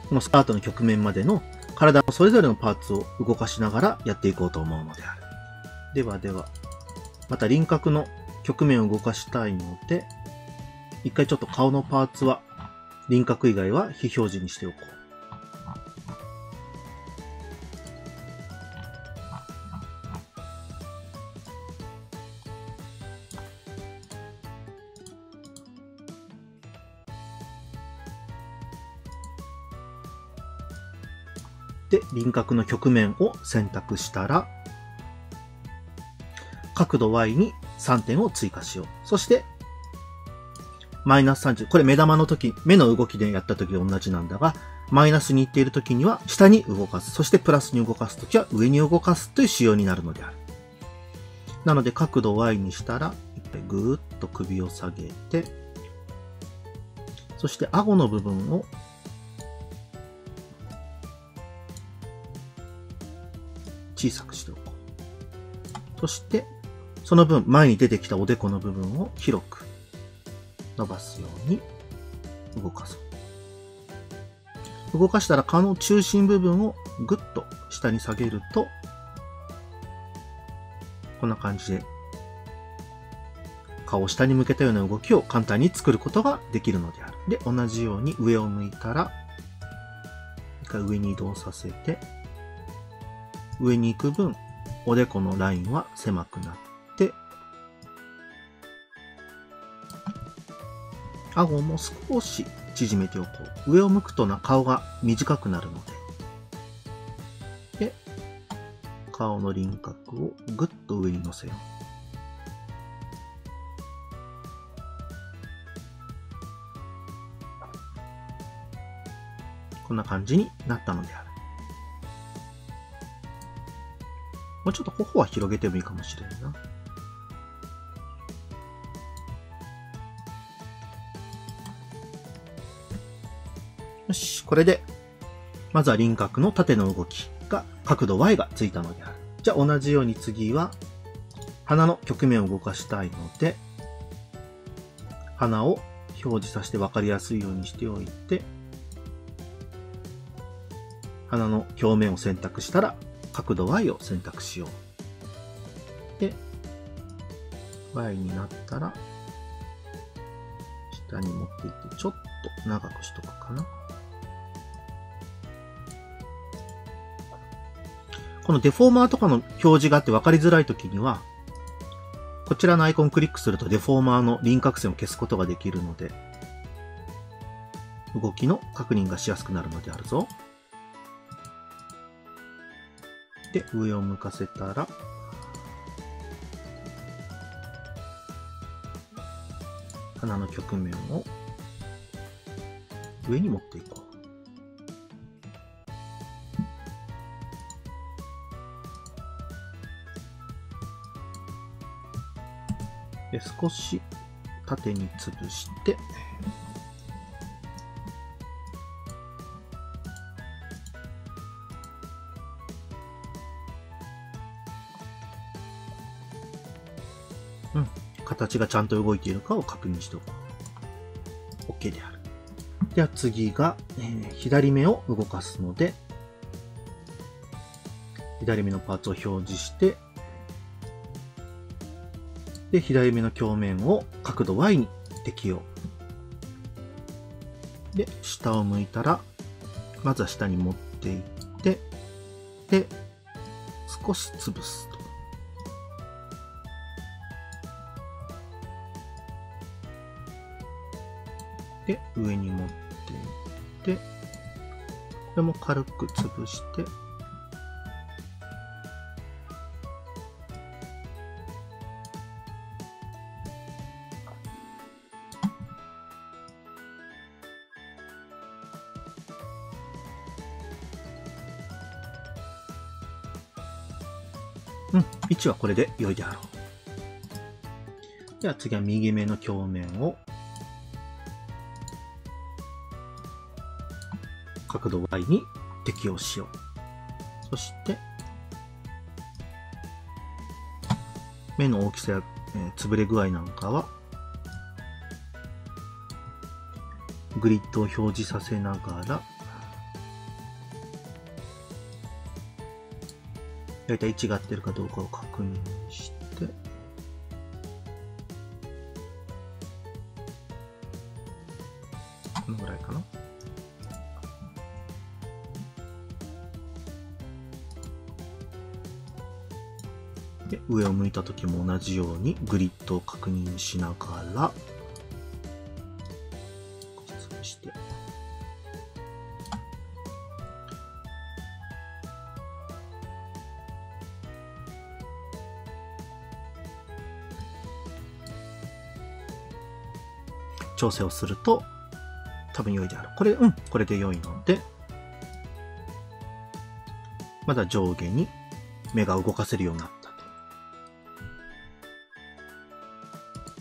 このスタートの曲面までの体のそれぞれのパーツを動かしながらやっていこうと思うのである。では、また輪郭の曲面を動かしたいので、一回ちょっと顔のパーツは輪郭以外は非表示にしておこう。で、輪郭の曲面を選択したら、角度 Y に3点を追加しよう。そして、マイナス30。これ目玉の時、目の動きでやった時と同じなんだが、マイナスに行っている時には下に動かす。そしてプラスに動かす時は上に動かすという仕様になるのである。なので角度 Y にしたら、一回ぐーっと首を下げて、そして顎の部分を小さくしておこう。そして、その分前に出てきたおでこの部分を広く伸ばすように動かそう。動かしたら顔の中心部分をぐっと下に下げると、こんな感じで顔を下に向けたような動きを簡単に作ることができるのである。で、同じように上を向いたら、一回上に移動させて、上に行く分、おでこのラインは狭くなって、顎も少し縮めておこう。上を向くと顔が短くなるので。で、顔の輪郭をぐっと上に乗せよう。こんな感じになったのである。もうちょっと頬は広げてもいいかもしれないな。よし、これで、まずは輪郭の縦の動きが角度 Y がついたのである。じゃあ同じように次は、鼻の曲面を動かしたいので、鼻を表示させて分かりやすいようにしておいて、鼻の表面を選択したら、角度 Y を選択しよう。で、Y になったら、下に持っていって、ちょっと長くしとくかな。このデフォーマーとかの表示があって分かりづらいときには、こちらのアイコンをクリックするとデフォーマーの輪郭線を消すことができるので、動きの確認がしやすくなるのであるぞ。で、上を向かせたら、鼻の曲面を上に持っていこう。で、少し縦に潰して、形がちゃんと動いているかを確認しておこう。OK である。では次が、左目を動かすので、左目のパーツを表示して、で、左目の鏡面を角度 Y に適用。で、下を向いたら、まずは下に持っていって、で、少し潰すと。で、上に持っていって、これも軽く潰して、位置はこれで良いであろう。では次は右目の鏡面を角度 Y に適用しよう。そして、目の大きさや、潰れ具合なんかは、グリッドを表示させながら、だいたい位置が合ってるかどうかを確認して、このぐらいかな。で、上を向いた時も同じようにグリッドを確認しながら、潰して、調整をすると多分良いである。これで良いので、まだ上下に目が動かせるようになった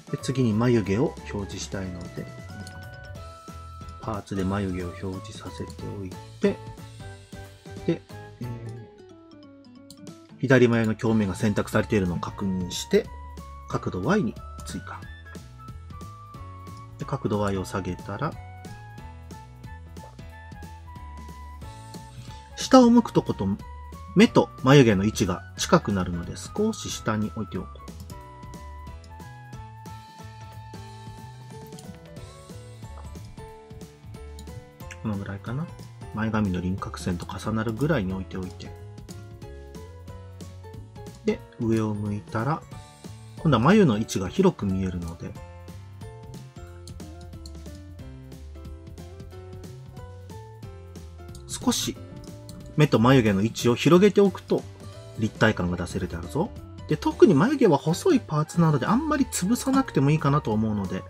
と。で、次に眉毛を表示したいので、パーツで眉毛を表示させておいて、で、左眉の鏡面が選択されているのを確認して、角度 Y に追加。で、角度 Y を下げたら、下を向くとこと目と眉毛の位置が近くなるので少し下に置いておこう。このぐらいかな。前髪の輪郭線と重なるぐらいに置いておいて。で、上を向いたら、今度は眉の位置が広く見えるので、少し目と眉毛の位置を広げておくと立体感が出せるであるぞ。で、特に眉毛は細いパーツなのであんまり潰さなくてもいいかなと思うので、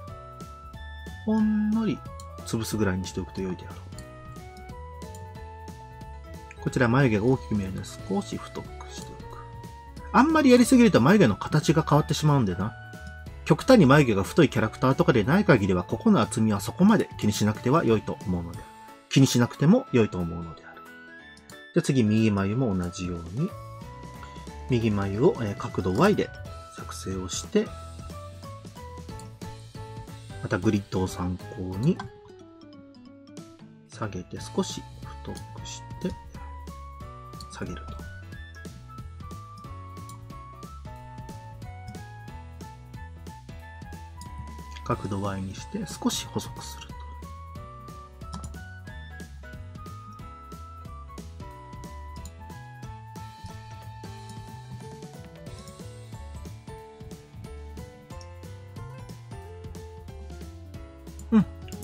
ほんのり潰すぐらいにしておくと良いであろう。こちら眉毛が大きく見えるので少し太くしておく。あんまりやりすぎると眉毛の形が変わってしまうんでな。極端に眉毛が太いキャラクターとかでない限りはここの厚みはそこまで気にしなくては良いと思うので、気にしなくても良いと思うのである。で、次、右眉も同じように、右眉を角度 Y で作成をして、またグリッドを参考に下げて少し太くして下げると。角度 Y にして少し細くすると。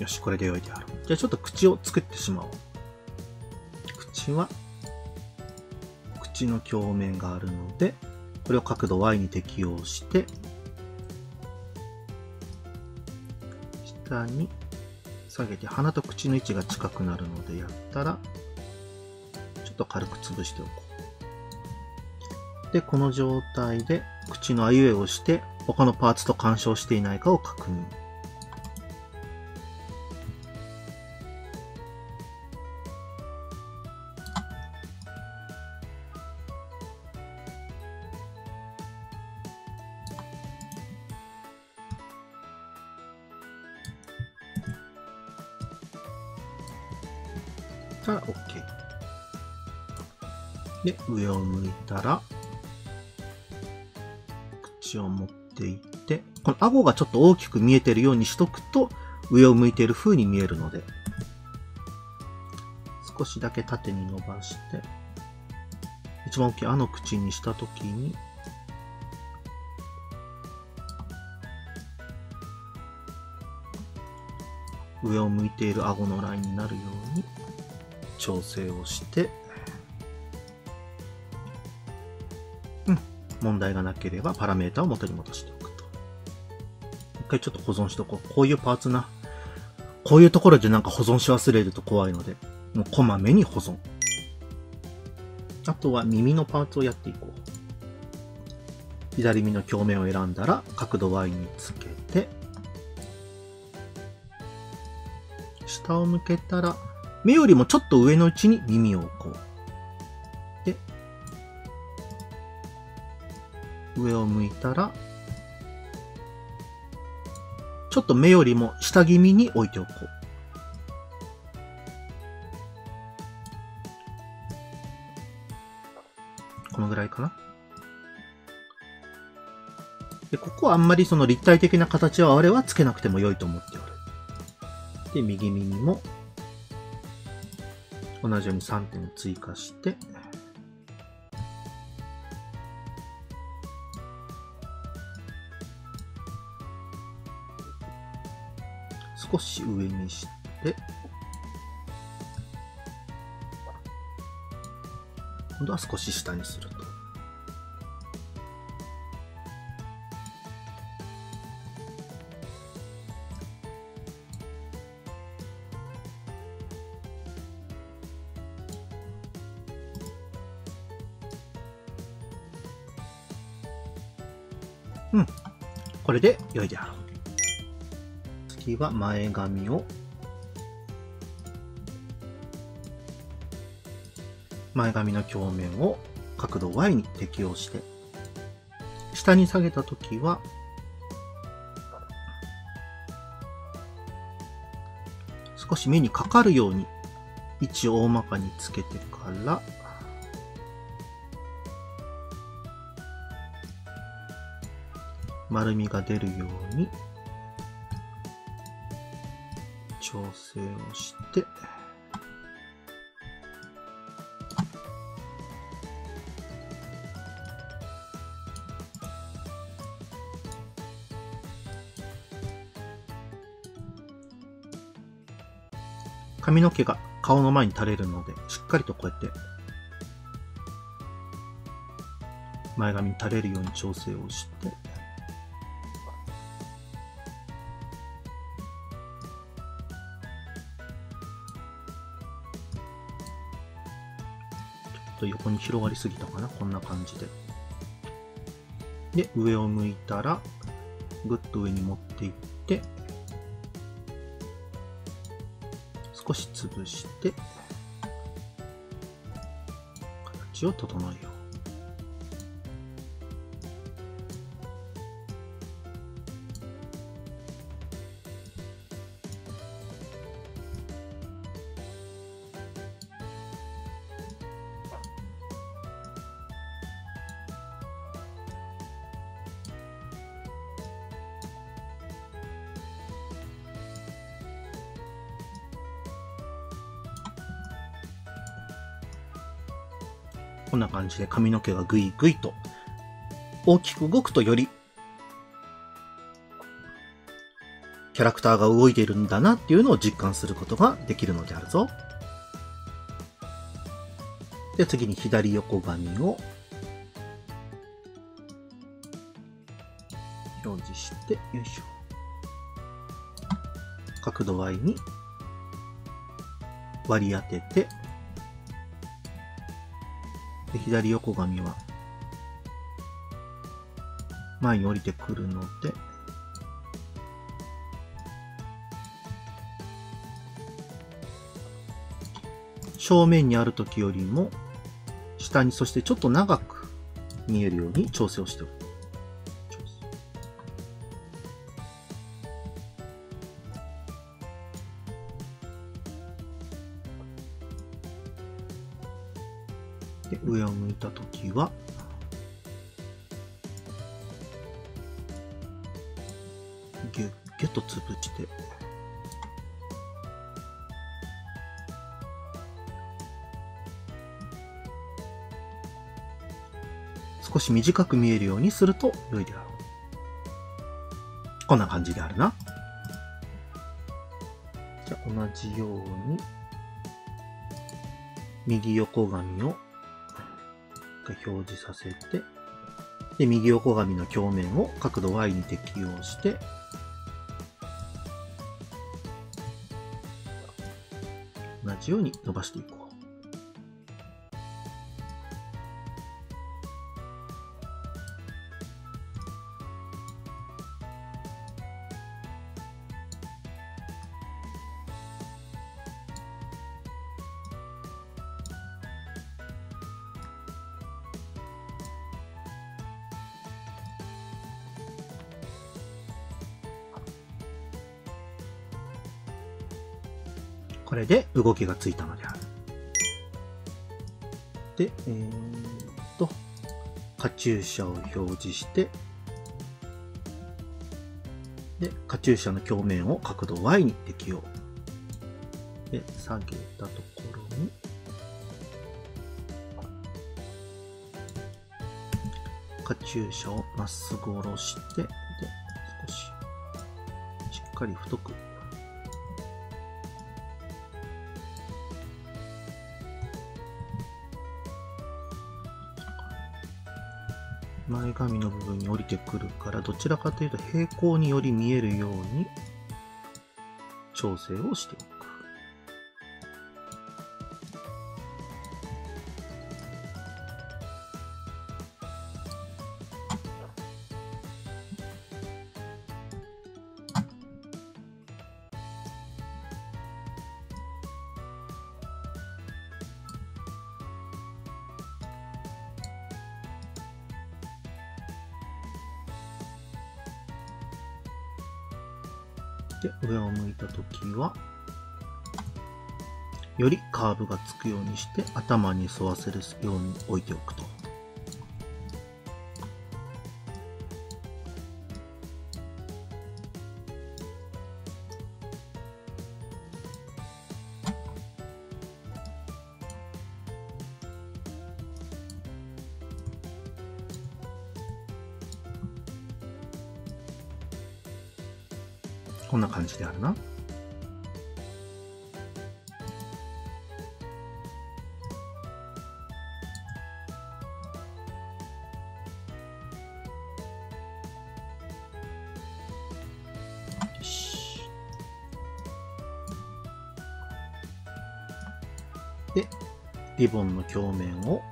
よし、これで良いである。じゃあちょっと口を作ってしまおう。口は、口の鏡面があるので、これを角度 Y に適用して、下に下げて、鼻と口の位置が近くなるのでやったら、ちょっと軽く潰しておこう。で、この状態で口のあいうえをして、他のパーツと干渉していないかを確認。たら OK。で、上を向いたら、口を持っていって、この顎がちょっと大きく見えてるようにしとくと、上を向いている風に見えるので、少しだけ縦に伸ばして、一番大きいあの口にしたときに、上を向いている顎のラインになるように調整をして、問題がなければパラメータを元に戻しておくと。一回ちょっと保存しておこう。こういうパーツな。こういうところでなんか保存し忘れると怖いので、もうこまめに保存。あとは耳のパーツをやっていこう。左耳の鏡面を選んだら角度 Y につけて、下を向けたら、目よりもちょっと上の位置に耳を置こう。で、上を向いたら、ちょっと目よりも下気味に置いておこう。このぐらいかな。で、ここはあんまりその立体的な形は我はつけなくても良いと思っておる。で、右耳も同じように3点追加して、少し上にして、今度は少し下にすると。これで良いであろう。次は前髪を、前髪の鏡面を角度 Y に適用して、下に下げたときは、少し目にかかるように位置を大まかにつけてから、丸みが出るように調整をして、髪の毛が顔の前に垂れるので、しっかりとこうやって前髪に垂れるように調整をして、横に広がりすぎたかな、こんな感じで。で、上を向いたら、ぐっと上に持っていって、少し潰して、形を整えよう。こんな感じで髪の毛がぐいぐいと大きく動くと、よりキャラクターが動いているんだなっていうのを実感することができるのであるぞ。で、次に左横髪を表示して、よいしょ。角度 Y に割り当てて、で、左横髪は前に降りてくるので、正面にある時よりも下に、そしてちょっと長く見えるように調整をしておく。で、上を向いた時はギュッギュッと潰して、少し短く見えるようにすると良いであろう。こんな感じであるな。じゃあ同じように右横紙を表示させて、で右横紙の鏡面を角度 Y に適用して同じように伸ばしていこう。これで動きがついたのである。で、カチューシャを表示して、で、カチューシャの鏡面を角度 Y に適用。で、下げたところに、カチューシャをまっすぐ下ろして、で、少し、しっかり太く。前髪の部分に降りてくるから、どちらかというと平行により見えるように調整をしておく。で、上を向いたときは、よりカーブがつくようにして頭に沿わせるように置いておくと。こんな感じであるな。で、リボンの鏡面を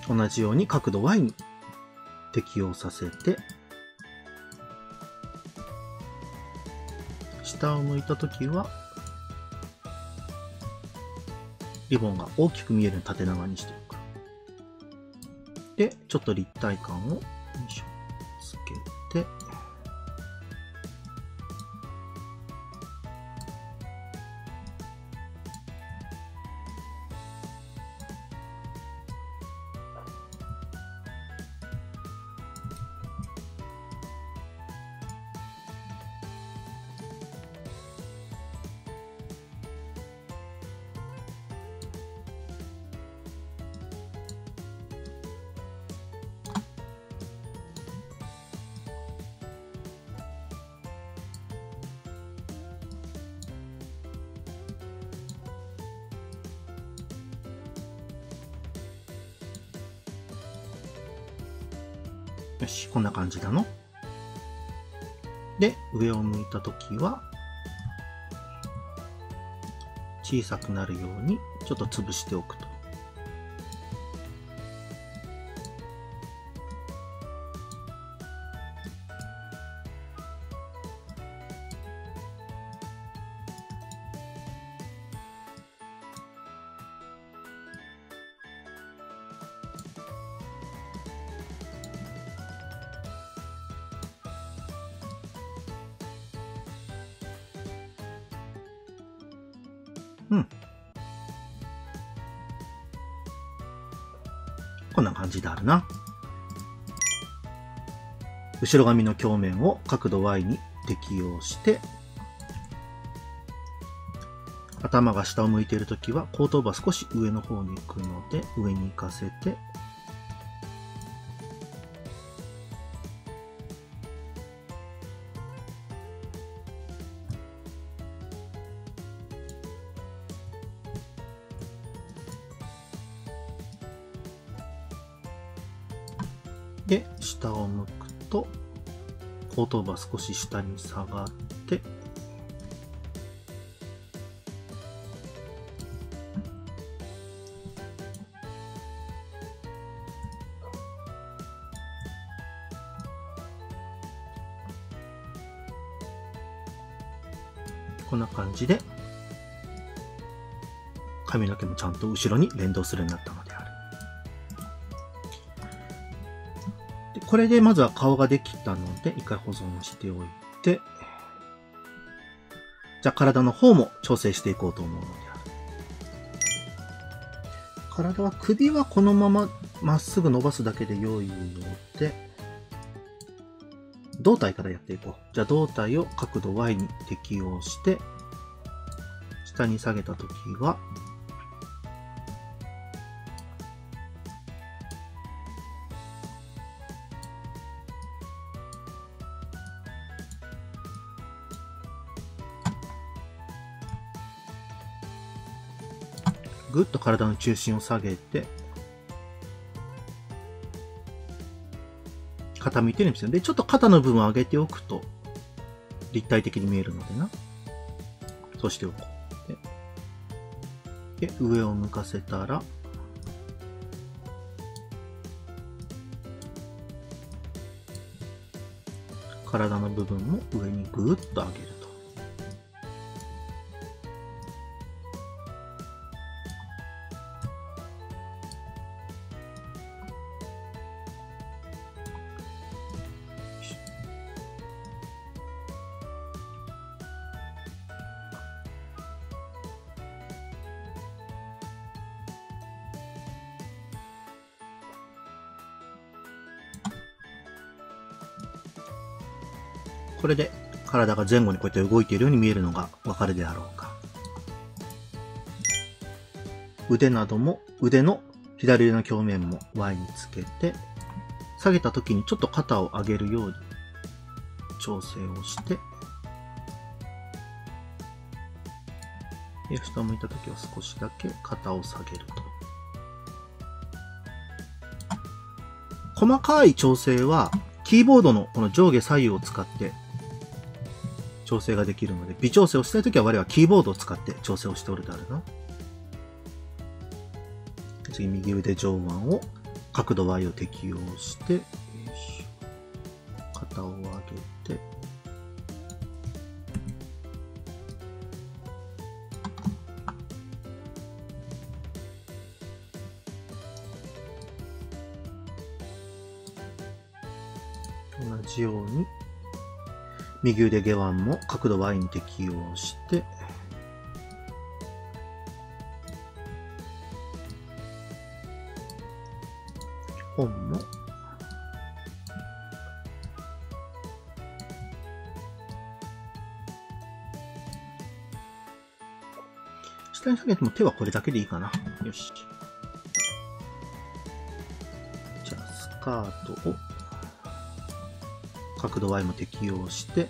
同じように角度 Y に適用させて、下を向いたときはリボンが大きく見えるように縦長にしておく。で、ちょっと立体感をつけて、よし、こんな感じだの。で、上を向いたときは、小さくなるようにちょっと潰しておくと。うん。こんな感じであるな。後ろ髪の鏡面を角度 Y に適用して、頭が下を向いているときは後頭部は少し上の方に行くので、上に行かせて、で、下を向くと、後頭部は少し下に下がって、こんな感じで、髪の毛もちゃんと後ろに連動するようになったのである。でこれでまずは顔ができたので、一回保存しておいて、じゃあ体の方も調整していこうと思うのである。体は首はこのまままっすぐ伸ばすだけで良いので、胴体からやっていこう。じゃあ胴体を角度 Y に適用して、下に下げたときは、ぐっと体の中心を下げて、傾いてるんですよ。で、ちょっと肩の部分を上げておくと、立体的に見えるのでな。そうしておこう。で、上を向かせたら、体の部分も上にぐーっと上げると。これで体が前後にこうやって動いているように見えるのがわかるであろうか。腕なども腕の左腕の鏡面も Y につけて、下げた時にちょっと肩を上げるように調整をして、下を向いた時は少しだけ肩を下げると。細かい調整はキーボードのこの上下左右を使って調整ができるので、微調整をしたいときは我々はキーボードを使って調整をしておるであるな。次、右腕上腕を角度 Y を適用して、肩を上げて、同じように、右腕下腕も角度 Y に適用して、本も下に下げても手はこれだけでいいかな。よし。じゃあスカートを角度 Y も適用して、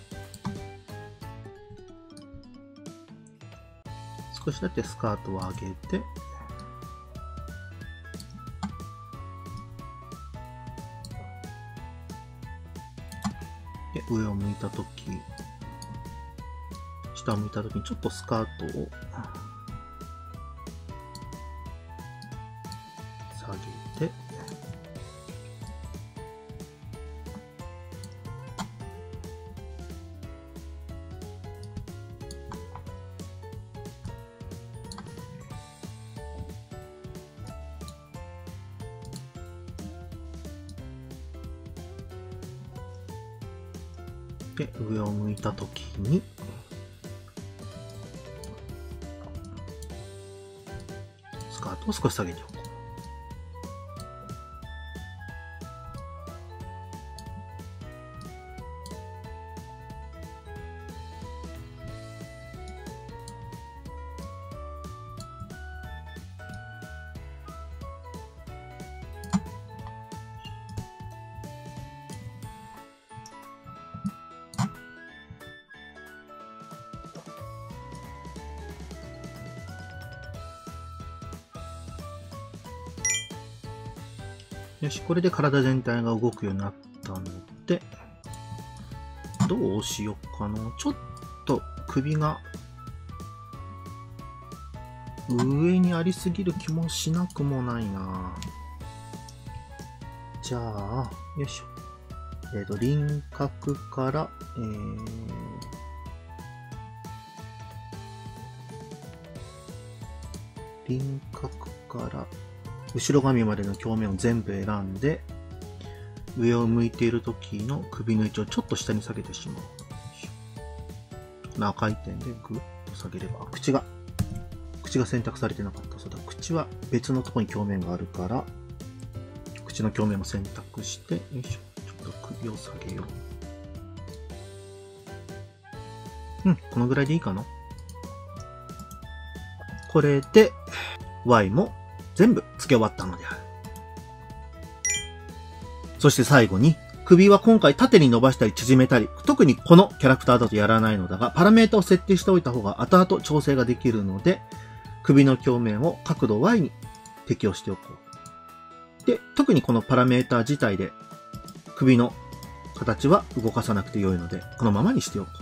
少しだけスカートを上げて、で上を向いたとき、下を向いたときにちょっとスカートを下げて、で、上を向いたときに、スカートを少し下げておこう。よし、これで体全体が動くようになったので、どうしようかな。ちょっと首が上にありすぎる気もしなくもないな。じゃあ、よいしょ。輪郭から、輪郭から、後ろ髪までの鏡面を全部選んで、上を向いている時の首の位置をちょっと下に下げてしまう。この赤い点でグッと下げれば、口が選択されてなかった。そうだ、口は別のところに鏡面があるから、口の鏡面も選択して、よいしょ。ちょっと首を下げよう。このぐらいでいいかな。これで、Y も全部付け終わったのである。そして最後に、首は今回縦に伸ばしたり縮めたり、特にこのキャラクターだとやらないのだが、パラメータを設定しておいた方が後々調整ができるので、首の鏡面を角度 Y に適用しておこう。で、特にこのパラメータ自体で首の形は動かさなくて良いので、このままにしておこう。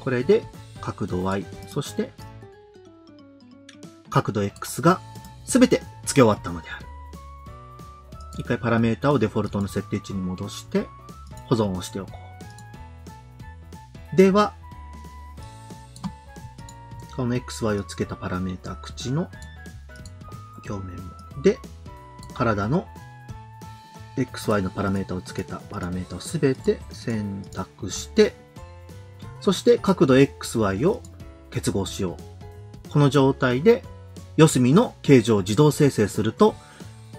これで角度 Y、そして角度 X がすべて付け終わったのである。一回パラメータをデフォルトの設定値に戻して保存をしておこう。では、この XY を付けたパラメータ、口の表面も。で、体の XY のパラメータを付けたパラメータをすべて選択して、そして角度 XY を結合しよう。この状態で、四隅の形状を自動生成すると、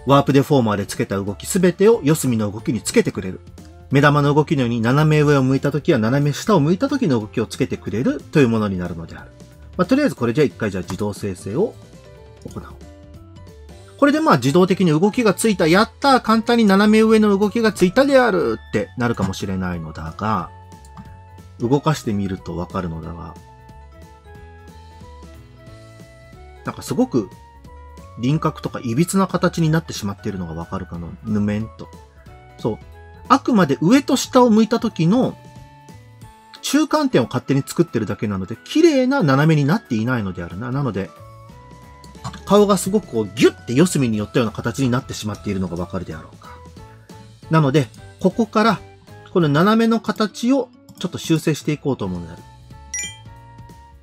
ワープデフォーマーで付けた動きすべてを四隅の動きに付けてくれる。目玉の動きのように斜め上を向いたときは斜め下を向いたときの動きを付けてくれるというものになるのである。とりあえずこれじゃ一回自動生成を行おう。これで自動的に動きがついた、やったー、簡単に斜め上の動きがついたであるってなるかもしれないのだが、動かしてみるとわかるのだが、なんかすごく輪郭とか歪な形になってしまっているのがわかるかな。ぬめんと。そう。あくまで上と下を向いた時の中間点を勝手に作ってるだけなので、綺麗な斜めになっていないのであるな。なので、顔がすごくギュッて四隅に寄ったような形になってしまっているのがわかるであろうか。なので、ここから、この斜めの形をちょっと修正していこうと思うのである。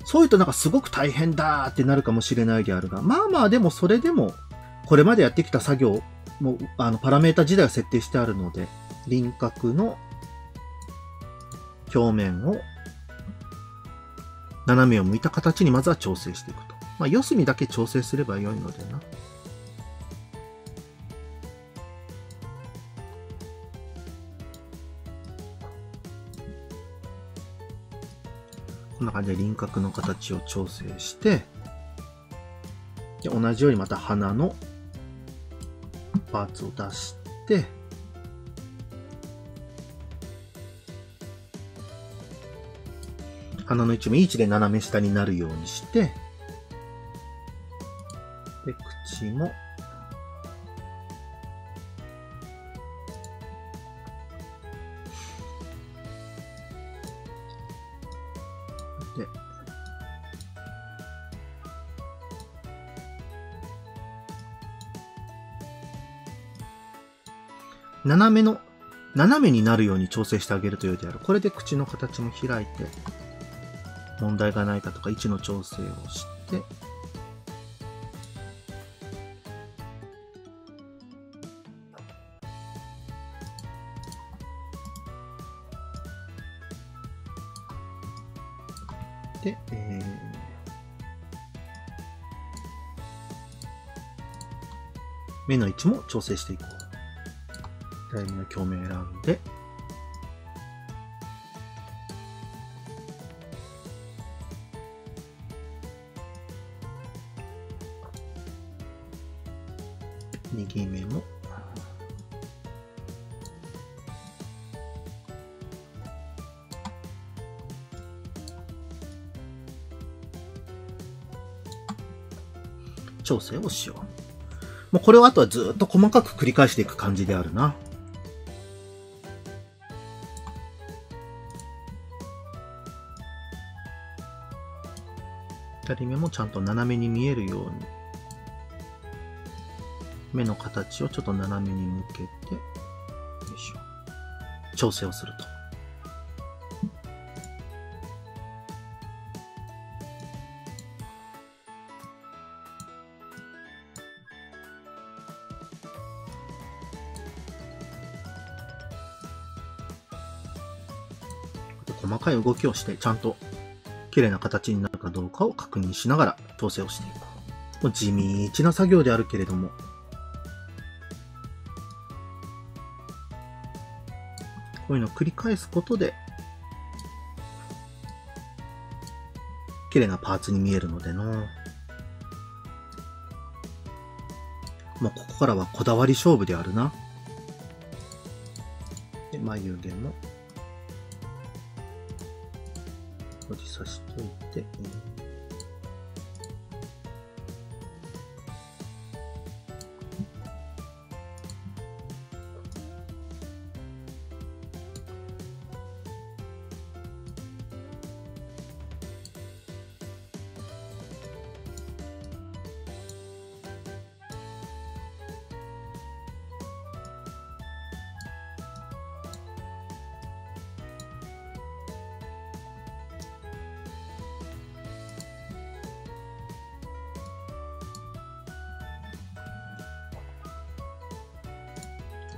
そういうとなんかすごく大変だーってなるかもしれないであるが、でもそれでも、これまでやってきた作業も、パラメータ自体は設定してあるので、輪郭の表面を斜めを向いた形にまずは調整していくと。四隅だけ調整すれば良いのでな。こんな感じで輪郭の形を調整して、で同じようにまた鼻のパーツを出して、鼻の位置もいい位置で斜め下になるようにして、で、口も、で、斜めになるように調整してあげるというである。これで口の形も開いて、問題がないかとか位置の調整をして、で、目の位置も調整していこう。左目の鏡面を選んで、右目も調整をしよう。もうこれをあとはずっと細かく繰り返していく感じであるな。左目もちゃんと斜めに見えるように、目の形をちょっと斜めに向けて、よいしょ、調整をすると。細かい動きをして、ちゃんと綺麗な形になるかどうかを確認しながら調整をしていこう。もう地道な作業であるけれども、こういうのを繰り返すことで、綺麗なパーツに見えるのでの。もうここからはこだわり勝負であるな。で、眉毛も、閉じさしといて、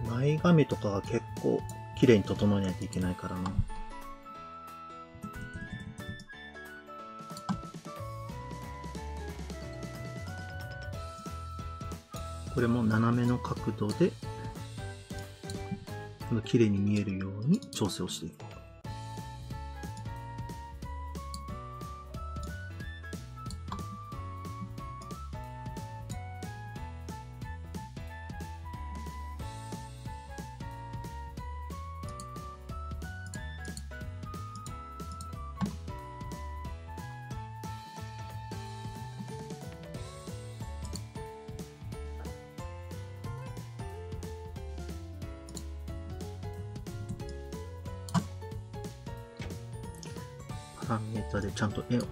前髪とかは結構綺麗に整えないといけないからな。これも斜めの角度で綺麗に見えるように調整をしていこう。パラメータでちゃんと絵を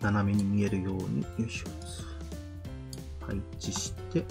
斜めに見えるように、よいしょ、配置して、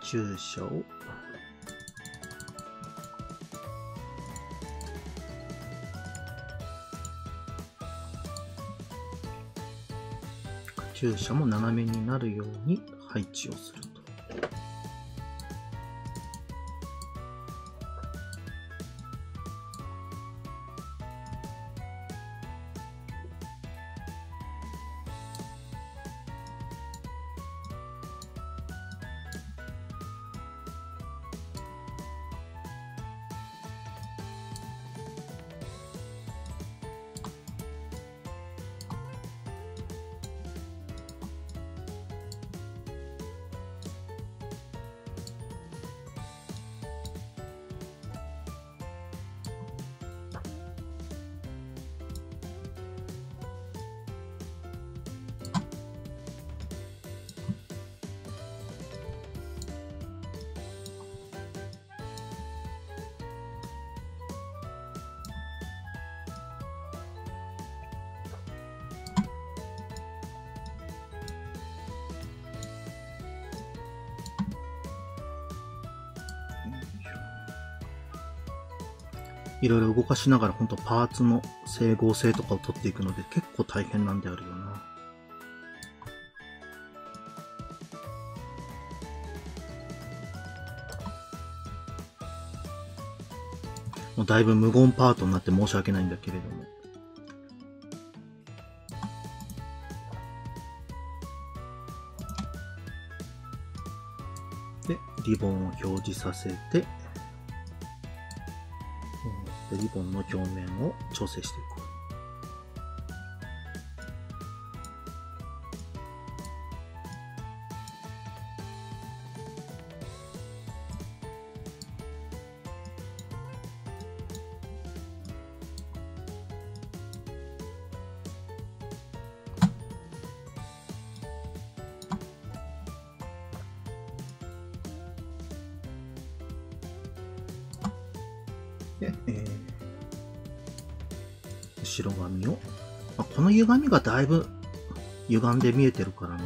カチューシャをカチューシャも斜めになるように配置をすると。いろいろ動かしながら、ほんとパーツの整合性とかを取っていくので、結構大変なんであるよな。もうだいぶ無言パートになって申し訳ないんだけれども。で、リボンを表示させて、リボンの表面を調整していこう。で、後ろ髪を、この歪みがだいぶ歪んで見えてるからな。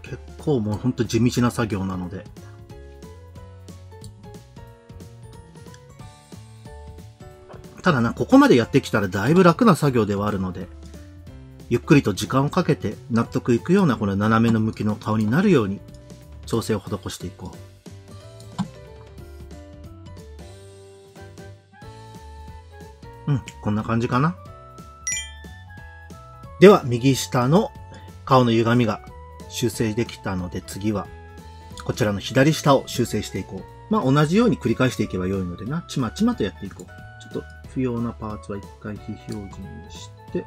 結構もうほんと地道な作業なので。ただな、ここまでやってきたらだいぶ楽な作業ではあるので、ゆっくりと時間をかけて納得いくようなこの斜めの向きの顔になるように調整を施していこう。こんな感じかな。では、右下の顔の歪みが修正できたので、次はこちらの左下を修正していこう。同じように繰り返していけばよいのでな、ちまちまとやっていこう。ちょっと不要なパーツは一回非表示にして、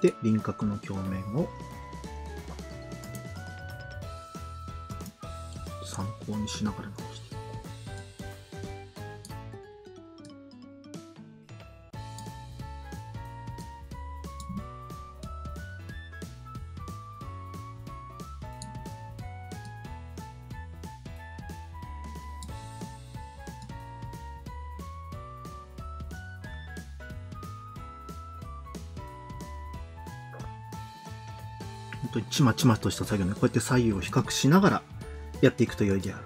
で、輪郭の表面を参考にしながら直していこう。本当にちまちまとした作業ね。こうやって左右を比較しながらやっていくと良いであろう。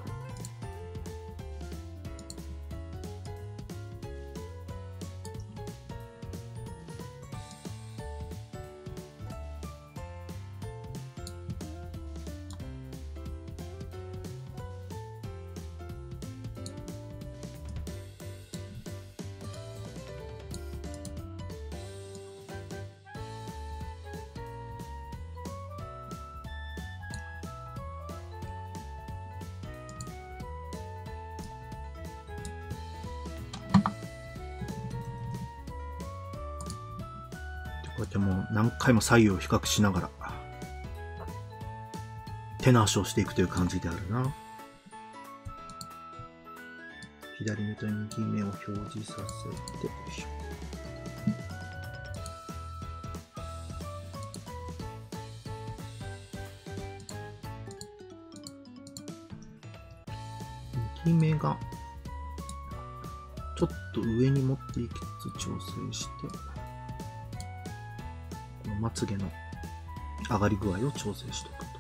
こうやってもう何回も左右を比較しながら手直しをしていくという感じであるな。左目と右目を表示させて、よいしょ。右目がちょっと上に持っていきつつ調整して、このまつげの上がり具合を調整していくと。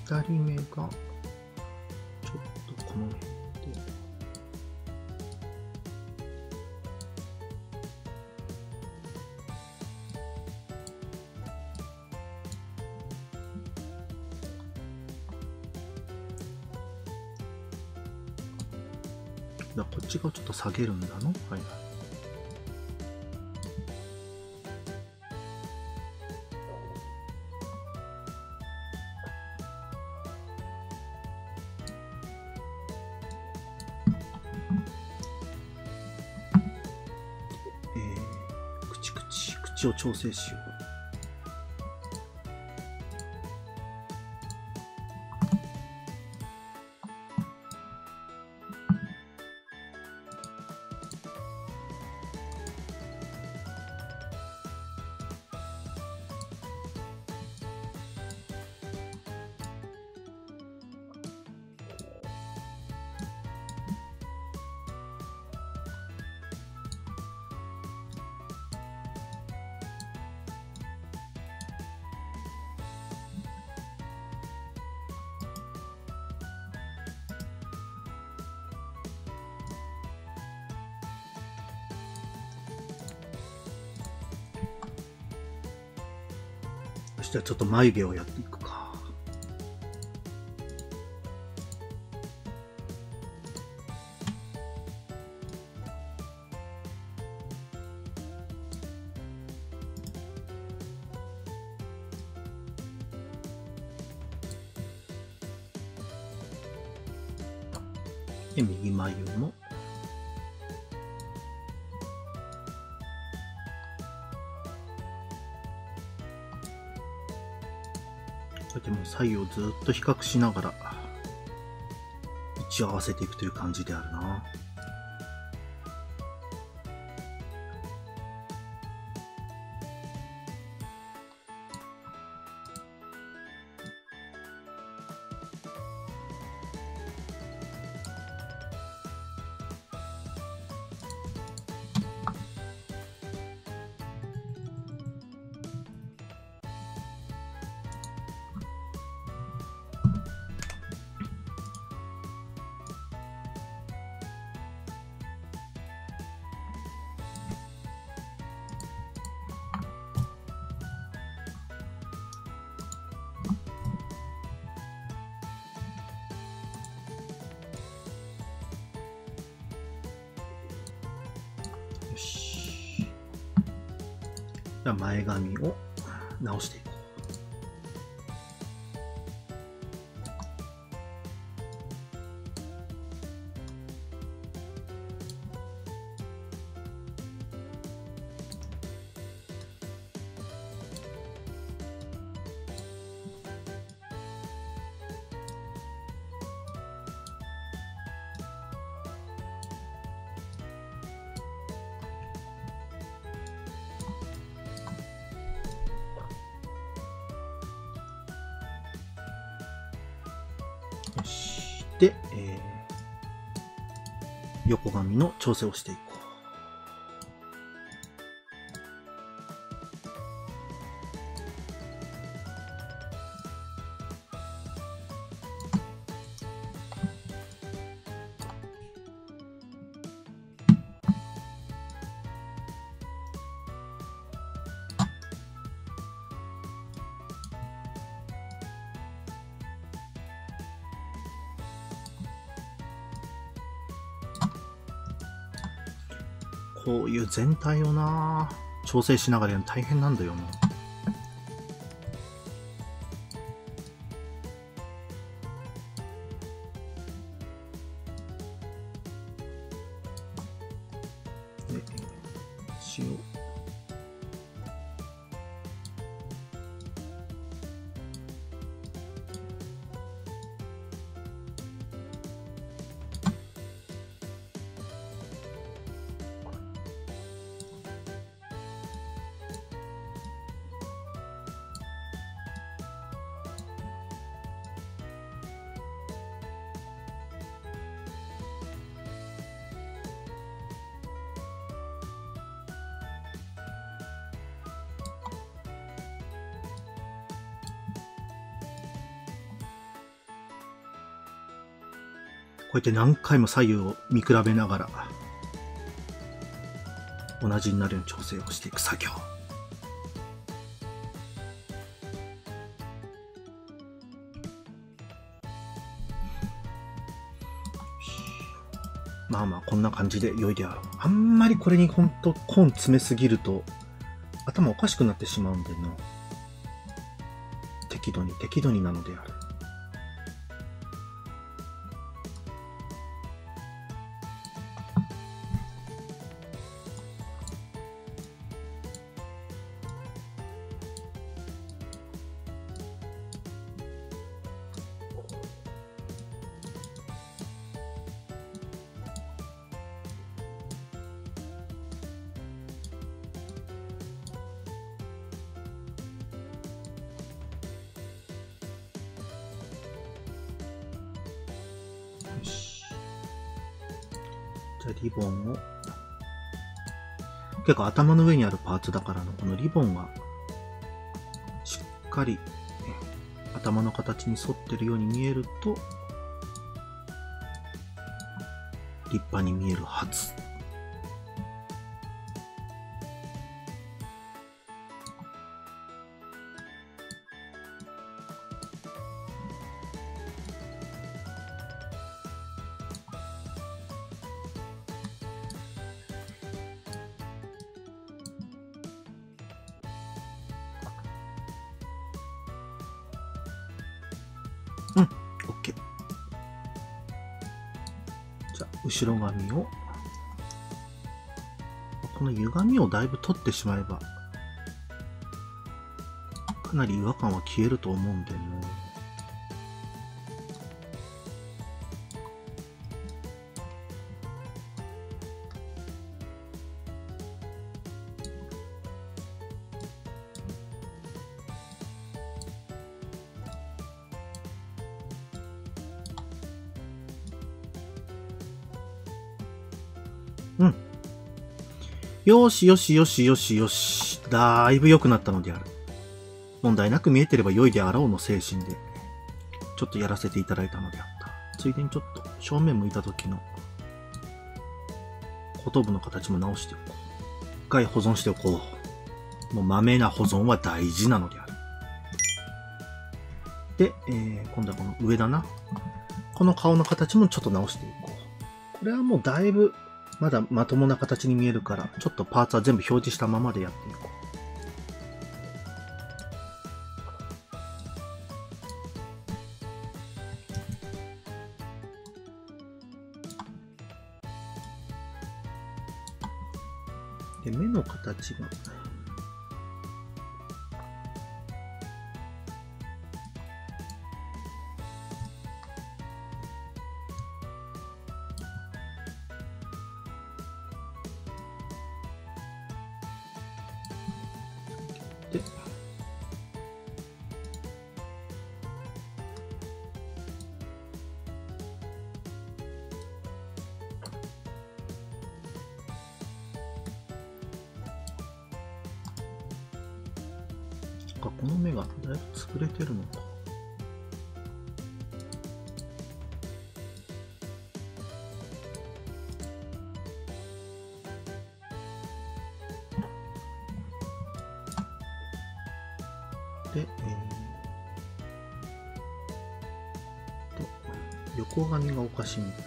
左目がちょっとこの辺で、だこっち側ちょっと下げるんだの。はい。口を調整しよう。そしたらちょっと眉毛をやっていくか。で、右眉も。こうやってもう左右をずっと比較しながら位置を合わせていくという感じであるな。よし。じゃあ前髪を直していこう。そして、横髪の調整をしていこう。こういう全体をな、調整しながらやるの大変なんだよな。で、塩。こうやって何回も左右を見比べながら同じになるように調整をしていく作業。まあまあ、こんな感じで良いであろう。あんまりこれにほんと根詰めすぎると、頭おかしくなってしまうんでの。適度になのである。じゃあリボンを、結構頭の上にあるパーツだからの、このリボンがしっかり頭の形に沿ってるように見えると立派に見えるはず。うん、OK。じゃあ、後ろ髪を、この歪みをだいぶ取ってしまえば、かなり違和感は消えると思うんでね。うん。よしよしよしよしよし。だいぶ良くなったのである。問題なく見えてれば良いであろうの精神で、ちょっとやらせていただいたのであった。ついでにちょっと正面向いた時の後頭部の形も直しておこう。一回保存しておこう。もうまめな保存は大事なのである。で、今度はこの上だな。この顔の形もちょっと直していこう。これはもうだいぶまだまともな形に見えるから、ちょっとパーツは全部表示したままでやっていこう。で、目の形が、で、この目がだいぶ潰れてるのか。で、横髪がおかしいんだよな。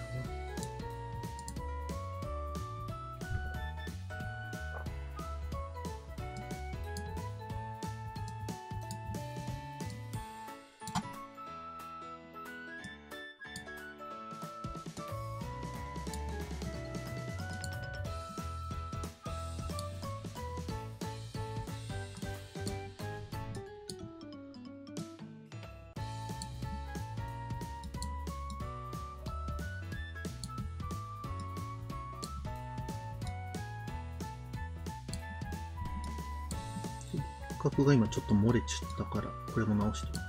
角が今ちょっと漏れちゃったから、これも直しておこう。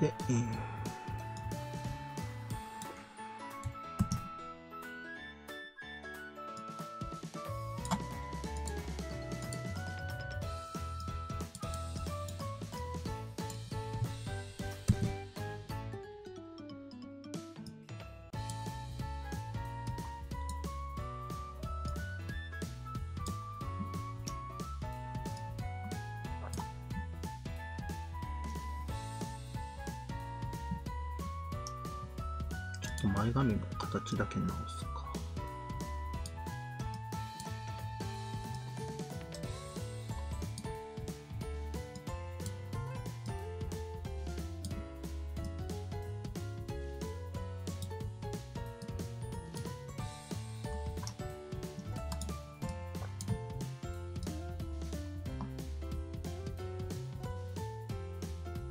で、前髪の形だけ直すか。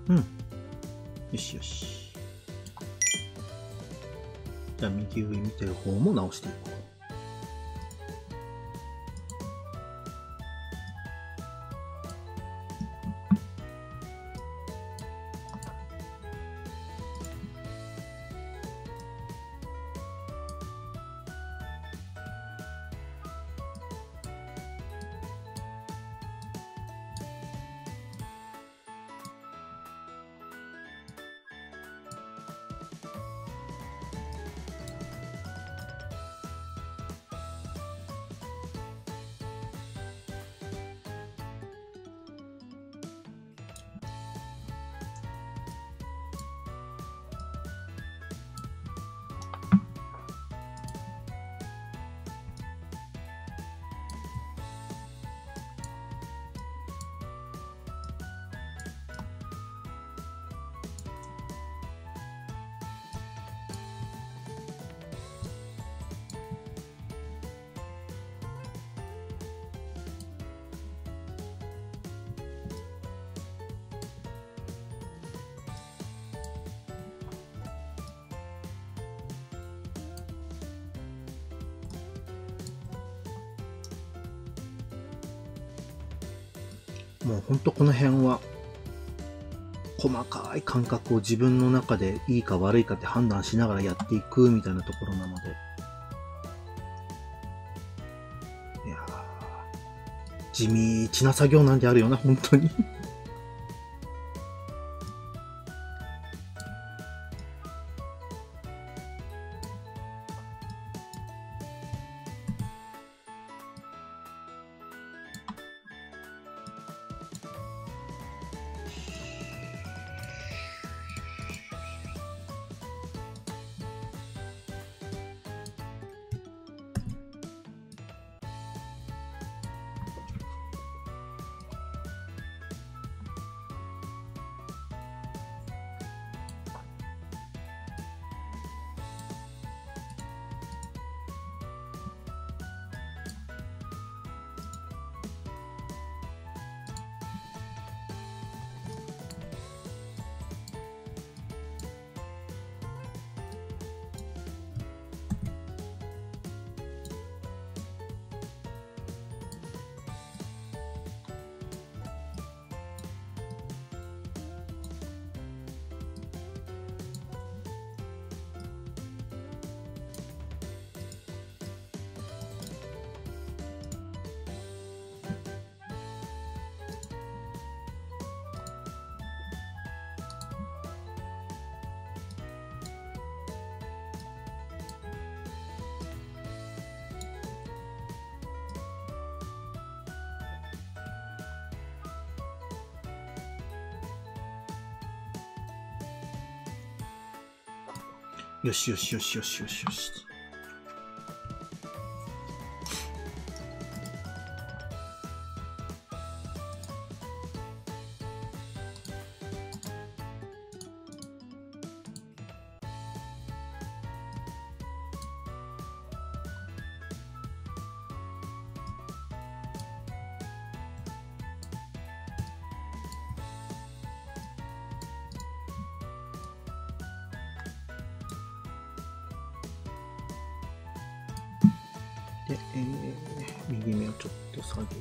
うん。よしよし。じゃあ右上見てる方も直していこう。もうほんとこの辺は細かい感覚を自分の中でいいか悪いかって判断しながらやっていくみたいなところなので、いやー、地道な作業なんであるよな、本当に。よしよしよしよしよしよし。で、右目をちょっと下げて、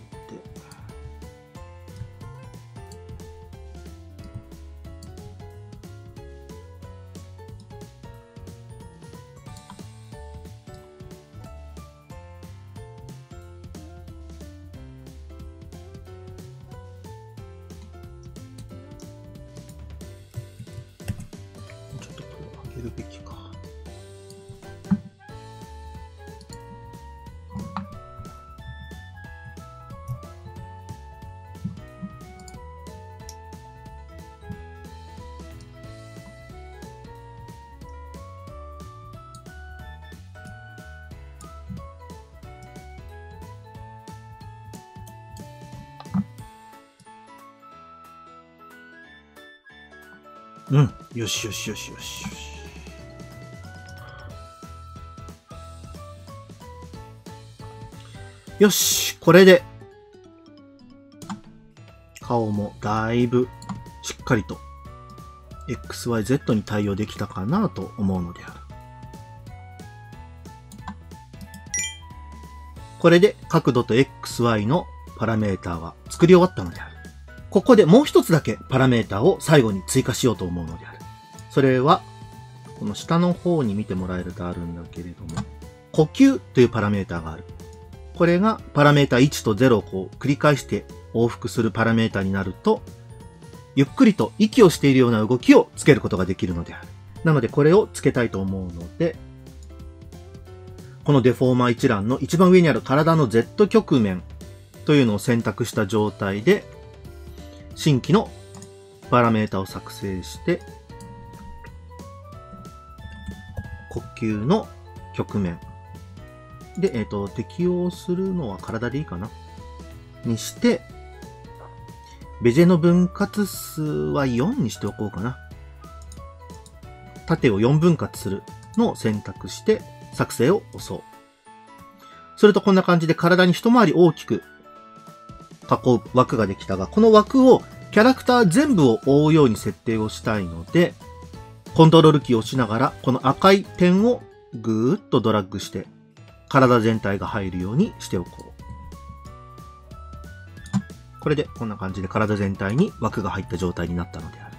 うん。よしよしよしよしよし。よし、これで、顔もだいぶしっかりと XYZ に対応できたかなと思うのである。これで角度と XY のパラメーターは作り終わったのである。ここでもう一つだけパラメーターを最後に追加しようと思うのである。それは、この下の方に見てもらえるとあるんだけれども、呼吸というパラメーターがある。これがパラメータ1と0をこう繰り返して往復するパラメータになると、ゆっくりと息をしているような動きをつけることができるのである。なのでこれをつけたいと思うので、このデフォーマー一覧の一番上にある体の Z 曲面というのを選択した状態で、新規のパラメータを作成して、呼吸の曲面。で、適用するのは体でいいかなにして、ベジェの分割数は4にしておこうかな。縦を4分割するのを選択して、作成を押そう。するとこんな感じで体に一回り大きく囲う枠ができたが、この枠をキャラクター全部を覆うように設定をしたいので、コントロールキーを押しながら、この赤い点をぐーっとドラッグして、体全体が入るようにしておこう。これでこんな感じで体全体に枠が入った状態になったのである。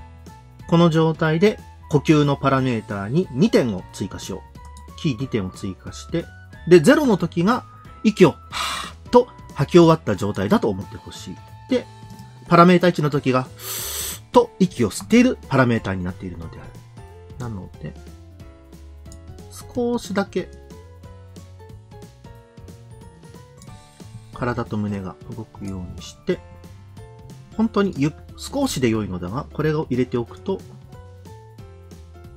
この状態で呼吸のパラメーターに2点を追加しよう。キー2点を追加して、で、0の時が息をはーっと吐き終わった状態だと思ってほしい。で、パラメータ1の時がふーっと息を吸っているパラメーターになっているのである。なので、少しだけ体と胸が動くようにして、本当に少しで良いのだが、これを入れておくと、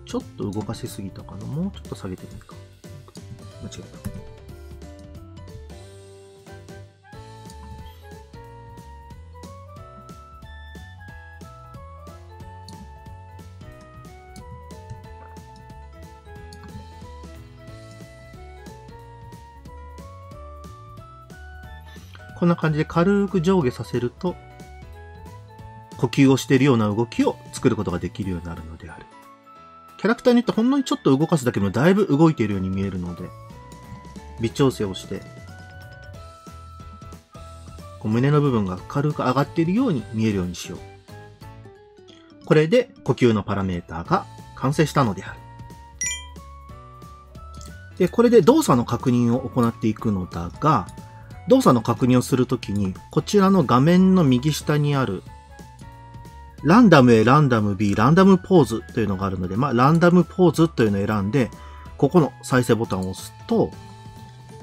ちょっと動かしすぎたかな。もうちょっと下げてみるか。間違えた。こんな感じで軽く上下させると、呼吸をしているような動きを作ることができるようになるのである。キャラクターによってほんのにちょっと動かすだけでもだいぶ動いているように見えるので、微調整をして、こう胸の部分が軽く上がっているように見えるようにしよう。これで呼吸のパラメーターが完成したのである。で、これで動作の確認を行っていくのだが、動作の確認をするときに、こちらの画面の右下にある、ランダム A、ランダム B、ランダムポーズというのがあるので、ランダムポーズというのを選んで、ここの再生ボタンを押すと、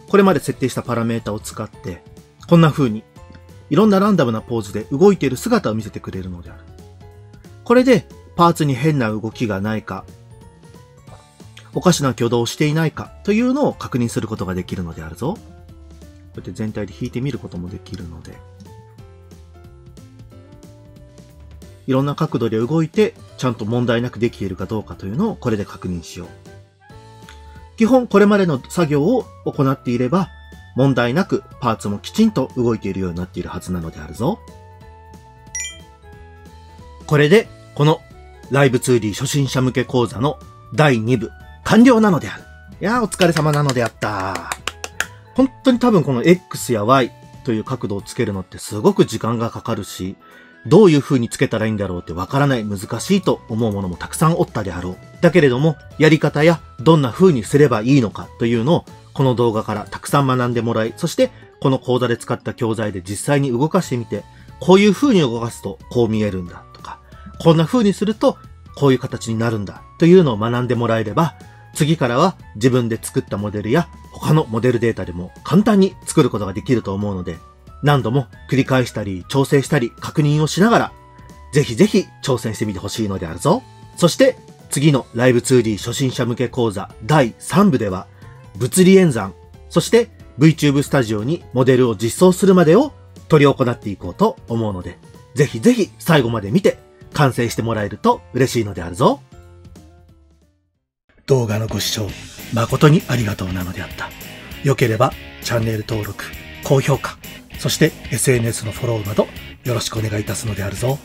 これまで設定したパラメータを使って、こんな風に、いろんなランダムなポーズで動いている姿を見せてくれるのである。これで、パーツに変な動きがないか、おかしな挙動をしていないかというのを確認することができるのであるぞ。こうやって全体で引いてみることもできるので、いろんな角度で動いて、ちゃんと問題なくできているかどうかというのをこれで確認しよう。基本これまでの作業を行っていれば、問題なくパーツもきちんと動いているようになっているはずなのであるぞ。これで、このライブ 2D 初心者向け講座の第2部完了なのである。いやーお疲れ様なのであった。本当に多分この X や Y という角度をつけるのってすごく時間がかかるし、どういう風につけたらいいんだろうってわからない、難しいと思うものもたくさんおったであろう。だけれども、やり方やどんな風にすればいいのかというのをこの動画からたくさん学んでもらい、そしてこの講座で使った教材で実際に動かしてみて、こういう風に動かすとこう見えるんだとか、こんな風にするとこういう形になるんだというのを学んでもらえれば、次からは自分で作ったモデルや他のモデルデータでも簡単に作ることができると思うので、何度も繰り返したり調整したり確認をしながら、ぜひぜひ挑戦してみてほしいのであるぞ。そして次のライブ 2D 初心者向け講座第3部では、物理演算、そして VTube スタジオにモデルを実装するまでを執り行っていこうと思うので、ぜひぜひ最後まで見て完成してもらえると嬉しいのであるぞ。動画のご視聴誠にありがとうなのであった。良ければチャンネル登録、高評価、そして SNS のフォローなどよろしくお願いいたすのであるぞ。